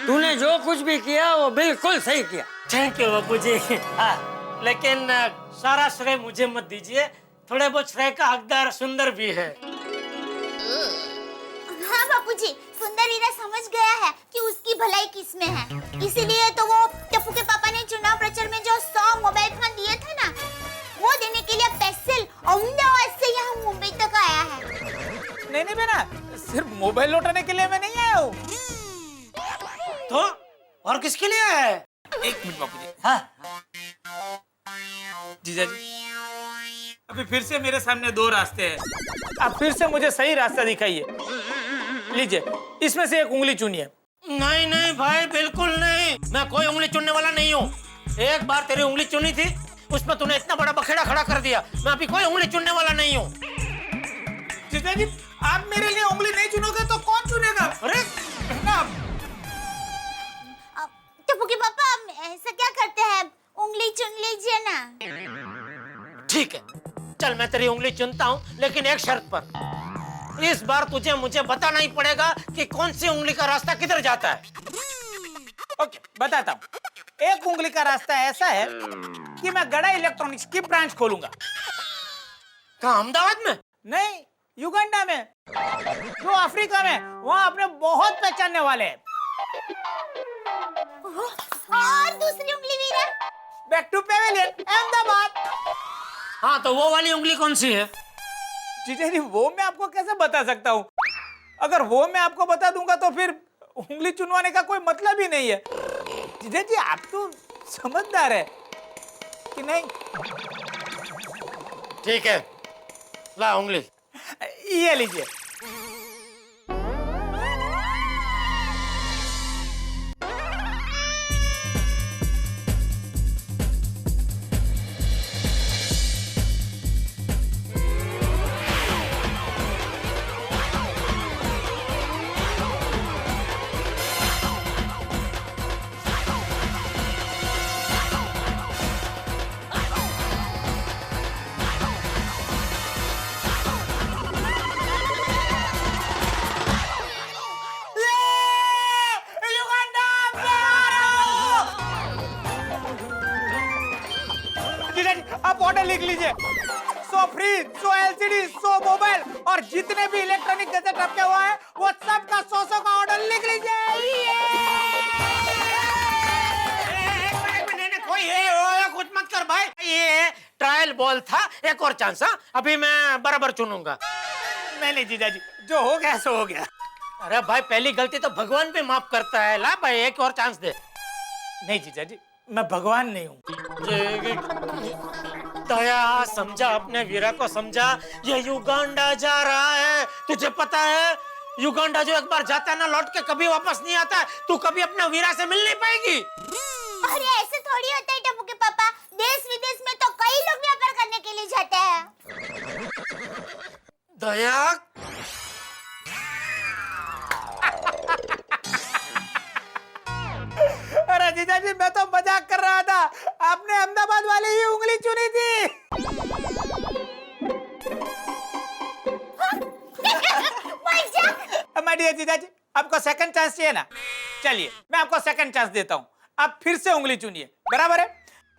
तूने जो कुछ भी किया वो बिल्कुल सही किया।
थैंक यू बापू जी। हाँ, लेकिन सारा श्रेय मुझे मत दीजिए, थोड़े बहुत श्रेय का हकदार सुंदर भी है।
हाँ बापूजी, सुंदर वीरा समझ गया है कि उसकी भलाई किसमें है, इसीलिए तो वो टप्पू के पापा ने चुनाव प्रचार में जो 100 मोबाइल फोन दिए थे ना, वो देने के लिए स्पेशल अहमदाबाद से यहाँ मुंबई तक आया है।
नहीं बेटा, सिर्फ मोबाइल लौटाने के लिए मैं नहीं आया हूँ।
तो और किसके लिए आया है?
एक मिनट बापूजी।
हाँ
जीजा जी, अभी फिर से मेरे सामने दो रास्ते हैं, आप फिर से मुझे सही रास्ता दिखाइए। लीजिए, इसमें से एक उंगली चुनिए।
नहीं नहीं भाई, बिल्कुल नहीं, मैं कोई उंगली चुनने वाला नहीं हूँ। एक बार तेरी उंगली चुनी थी, उसमें तूने इतना बड़ा बखेड़ा खड़ा कर दिया। मैं अभी कोई उंगली चुनने वाला नहीं हूँ।
जीजा जी, आप मेरे लिए उंगली नहीं चुनोगे तो कौन चुनेगा? अरे ना
टप्पू के पापा, ऐसा क्या करते हैं, उंगली चुन लीजिए ना।
ठीक है, चल मैं तेरी उंगली चुनता हूँ, लेकिन एक शर्त पर। इस बार तुझे मुझे बताना ही पड़ेगा कि कौन सी उंगली का रास्ता किधर जाता है।
ओके, बताता हूँ। एक उंगली का रास्ता ऐसा है कि मैं गड़ा इलेक्ट्रॉनिक्स की ब्रांच खोलूंगा।
कहाँ, अहमदाबाद में?
नहीं, युगांडा में, जो अफ्रीका में, वहाँ अपने बहुत पहचानने वाले हैं।
और दूसरी उंगली Veera?
Back to pavilion, Ahmedabad.
हाँ, तो वो वाली उंगली कौन सी है?
जीजा जी, वो मैं आपको कैसे बता सकता हूँ? अगर वो मैं आपको बता दूंगा तो फिर उंगली चुनवाने का कोई मतलब ही नहीं है। जीजा जी, आप तो समझदार है कि नहीं?
ठीक है, ला उंगली।
ये लीजिए। आप ऑर्डर लिख लीजिए। 100 फ्रिज, 100 एलसीडी, 100 मोबाइल और जितने भी इलेक्ट्रॉनिक गैजेट रखे हुआ है वो सब का 100 का ऑर्डर लिख लीजिए।
कोई कुछ मत कर भाई, ये ट्रायल बॉल था, एक और चांस। अभी मैं बराबर चुनूंगा।
नहीं जीजा जी, जो हो गया सो हो गया।
अरे भाई, पहली गलती तो भगवान भी माफ करता है। ला भाई, एक और चांस दे।
नहीं जीजा जी, मैं भगवान नहीं हूँ।
दया, समझा अपने वीरा को, समझा। ये युगांडा जा रहा है, तुझे पता है? युगांडा जो एक बार जाता है ना, लौट के कभी वापस नहीं आता है। तू कभी अपने वीरा से मिल नहीं पाएगी।
अरे ऐसे थोड़ी होता है टप्पू के पापा, देश विदेश में तो कई लोग व्यापार करने के लिए जाते हैं।
दया,
अरे जीजा जी, मैं तो मजाक कर रहा था। आपने अहमदाबाद वाली ही उंगली चुनी थी। माय डियर जीजा जी, आपको सेकंड चांस चाहिए ना? चलिए, मैं आपको सेकंड चांस देता हूँ। आप फिर से उंगली चुनिए, बराबर है?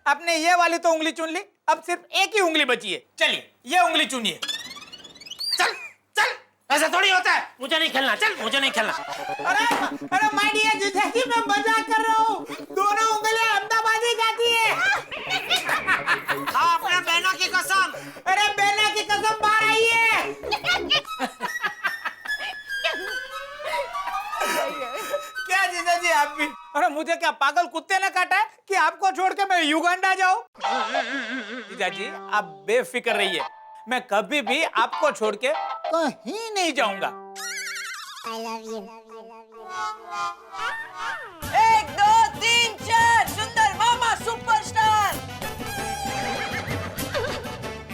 आपने ये वाली तो उंगली चुन ली, अब सिर्फ एक ही उंगली बची है। चलिए, ये उंगली चुनिए।
चल चल, ऐसा थोड़ी होता है। मुझे नहीं खेलना, चल, मुझे नहीं खेलना।
अरे माय डियर जीजा जी, मैं मजाक कर रहा हूँ। दोनों उंगलियां अहमदाबाद ही जाती है।
हाँ, अपने बहना की कसम।
अरे बहना की कसम, बाहर आइए। क्या जीजा जी, आप भी? अरे मुझे क्या पागल कुत्ते ने काटा है कि आपको छोड़ के मैं युगांडा जाऊं? जीजा जी, आप बेफिक्र रहिए, मैं कभी भी आपको छोड़ के कहीं नहीं जाऊंगा।
I love you.
1 2 3 4 सुंदर मामा सुपरस्टार।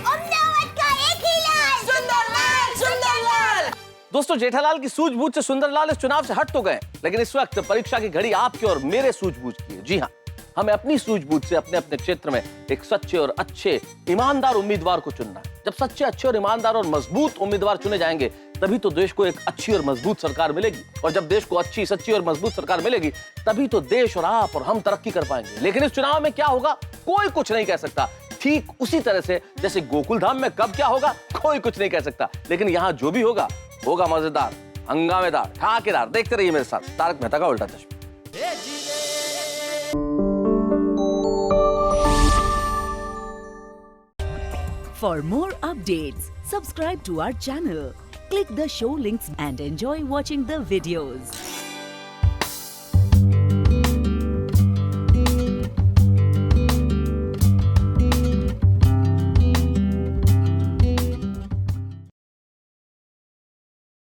अहमदाबाद का एक ही लाल,
सुंदरलाल, सुंदरलाल।
दोस्तों, जेठालाल की सूझबूझ से सुंदरलाल इस चुनाव से हट तो गए, लेकिन इस वक्त परीक्षा की घड़ी आपकी और मेरे सूझबूझ की है। जी हाँ, हमें अपनी सूझबूझ से अपने अपने क्षेत्र में एक सच्चे और अच्छे ईमानदार उम्मीदवार को चुनना है। जब सच्चे, अच्छे और ईमानदार और मजबूत उम्मीदवार चुने जाएंगे तभी तो देश को एक अच्छी और मजबूत सरकार मिलेगी, और जब देश को अच्छी, सच्ची और मजबूत सरकार मिलेगी तभी तो देश और आप और हम तरक्की कर पाएंगे। लेकिन इस चुनाव में क्या होगा कोई कुछ नहीं कह सकता। ठीक उसी तरह से जैसे गोकुलधाम में कब क्या होगा कोई कुछ नहीं कह सकता, लेकिन यहाँ जो भी होगा होगा मजेदार, हंगामेदार, ठाकेदार। देखते रहिए मेरे साथ तारक मेहता का उल्टा चश्मा।
For more updates, subscribe to our channel, click the show links and enjoy watching the videos.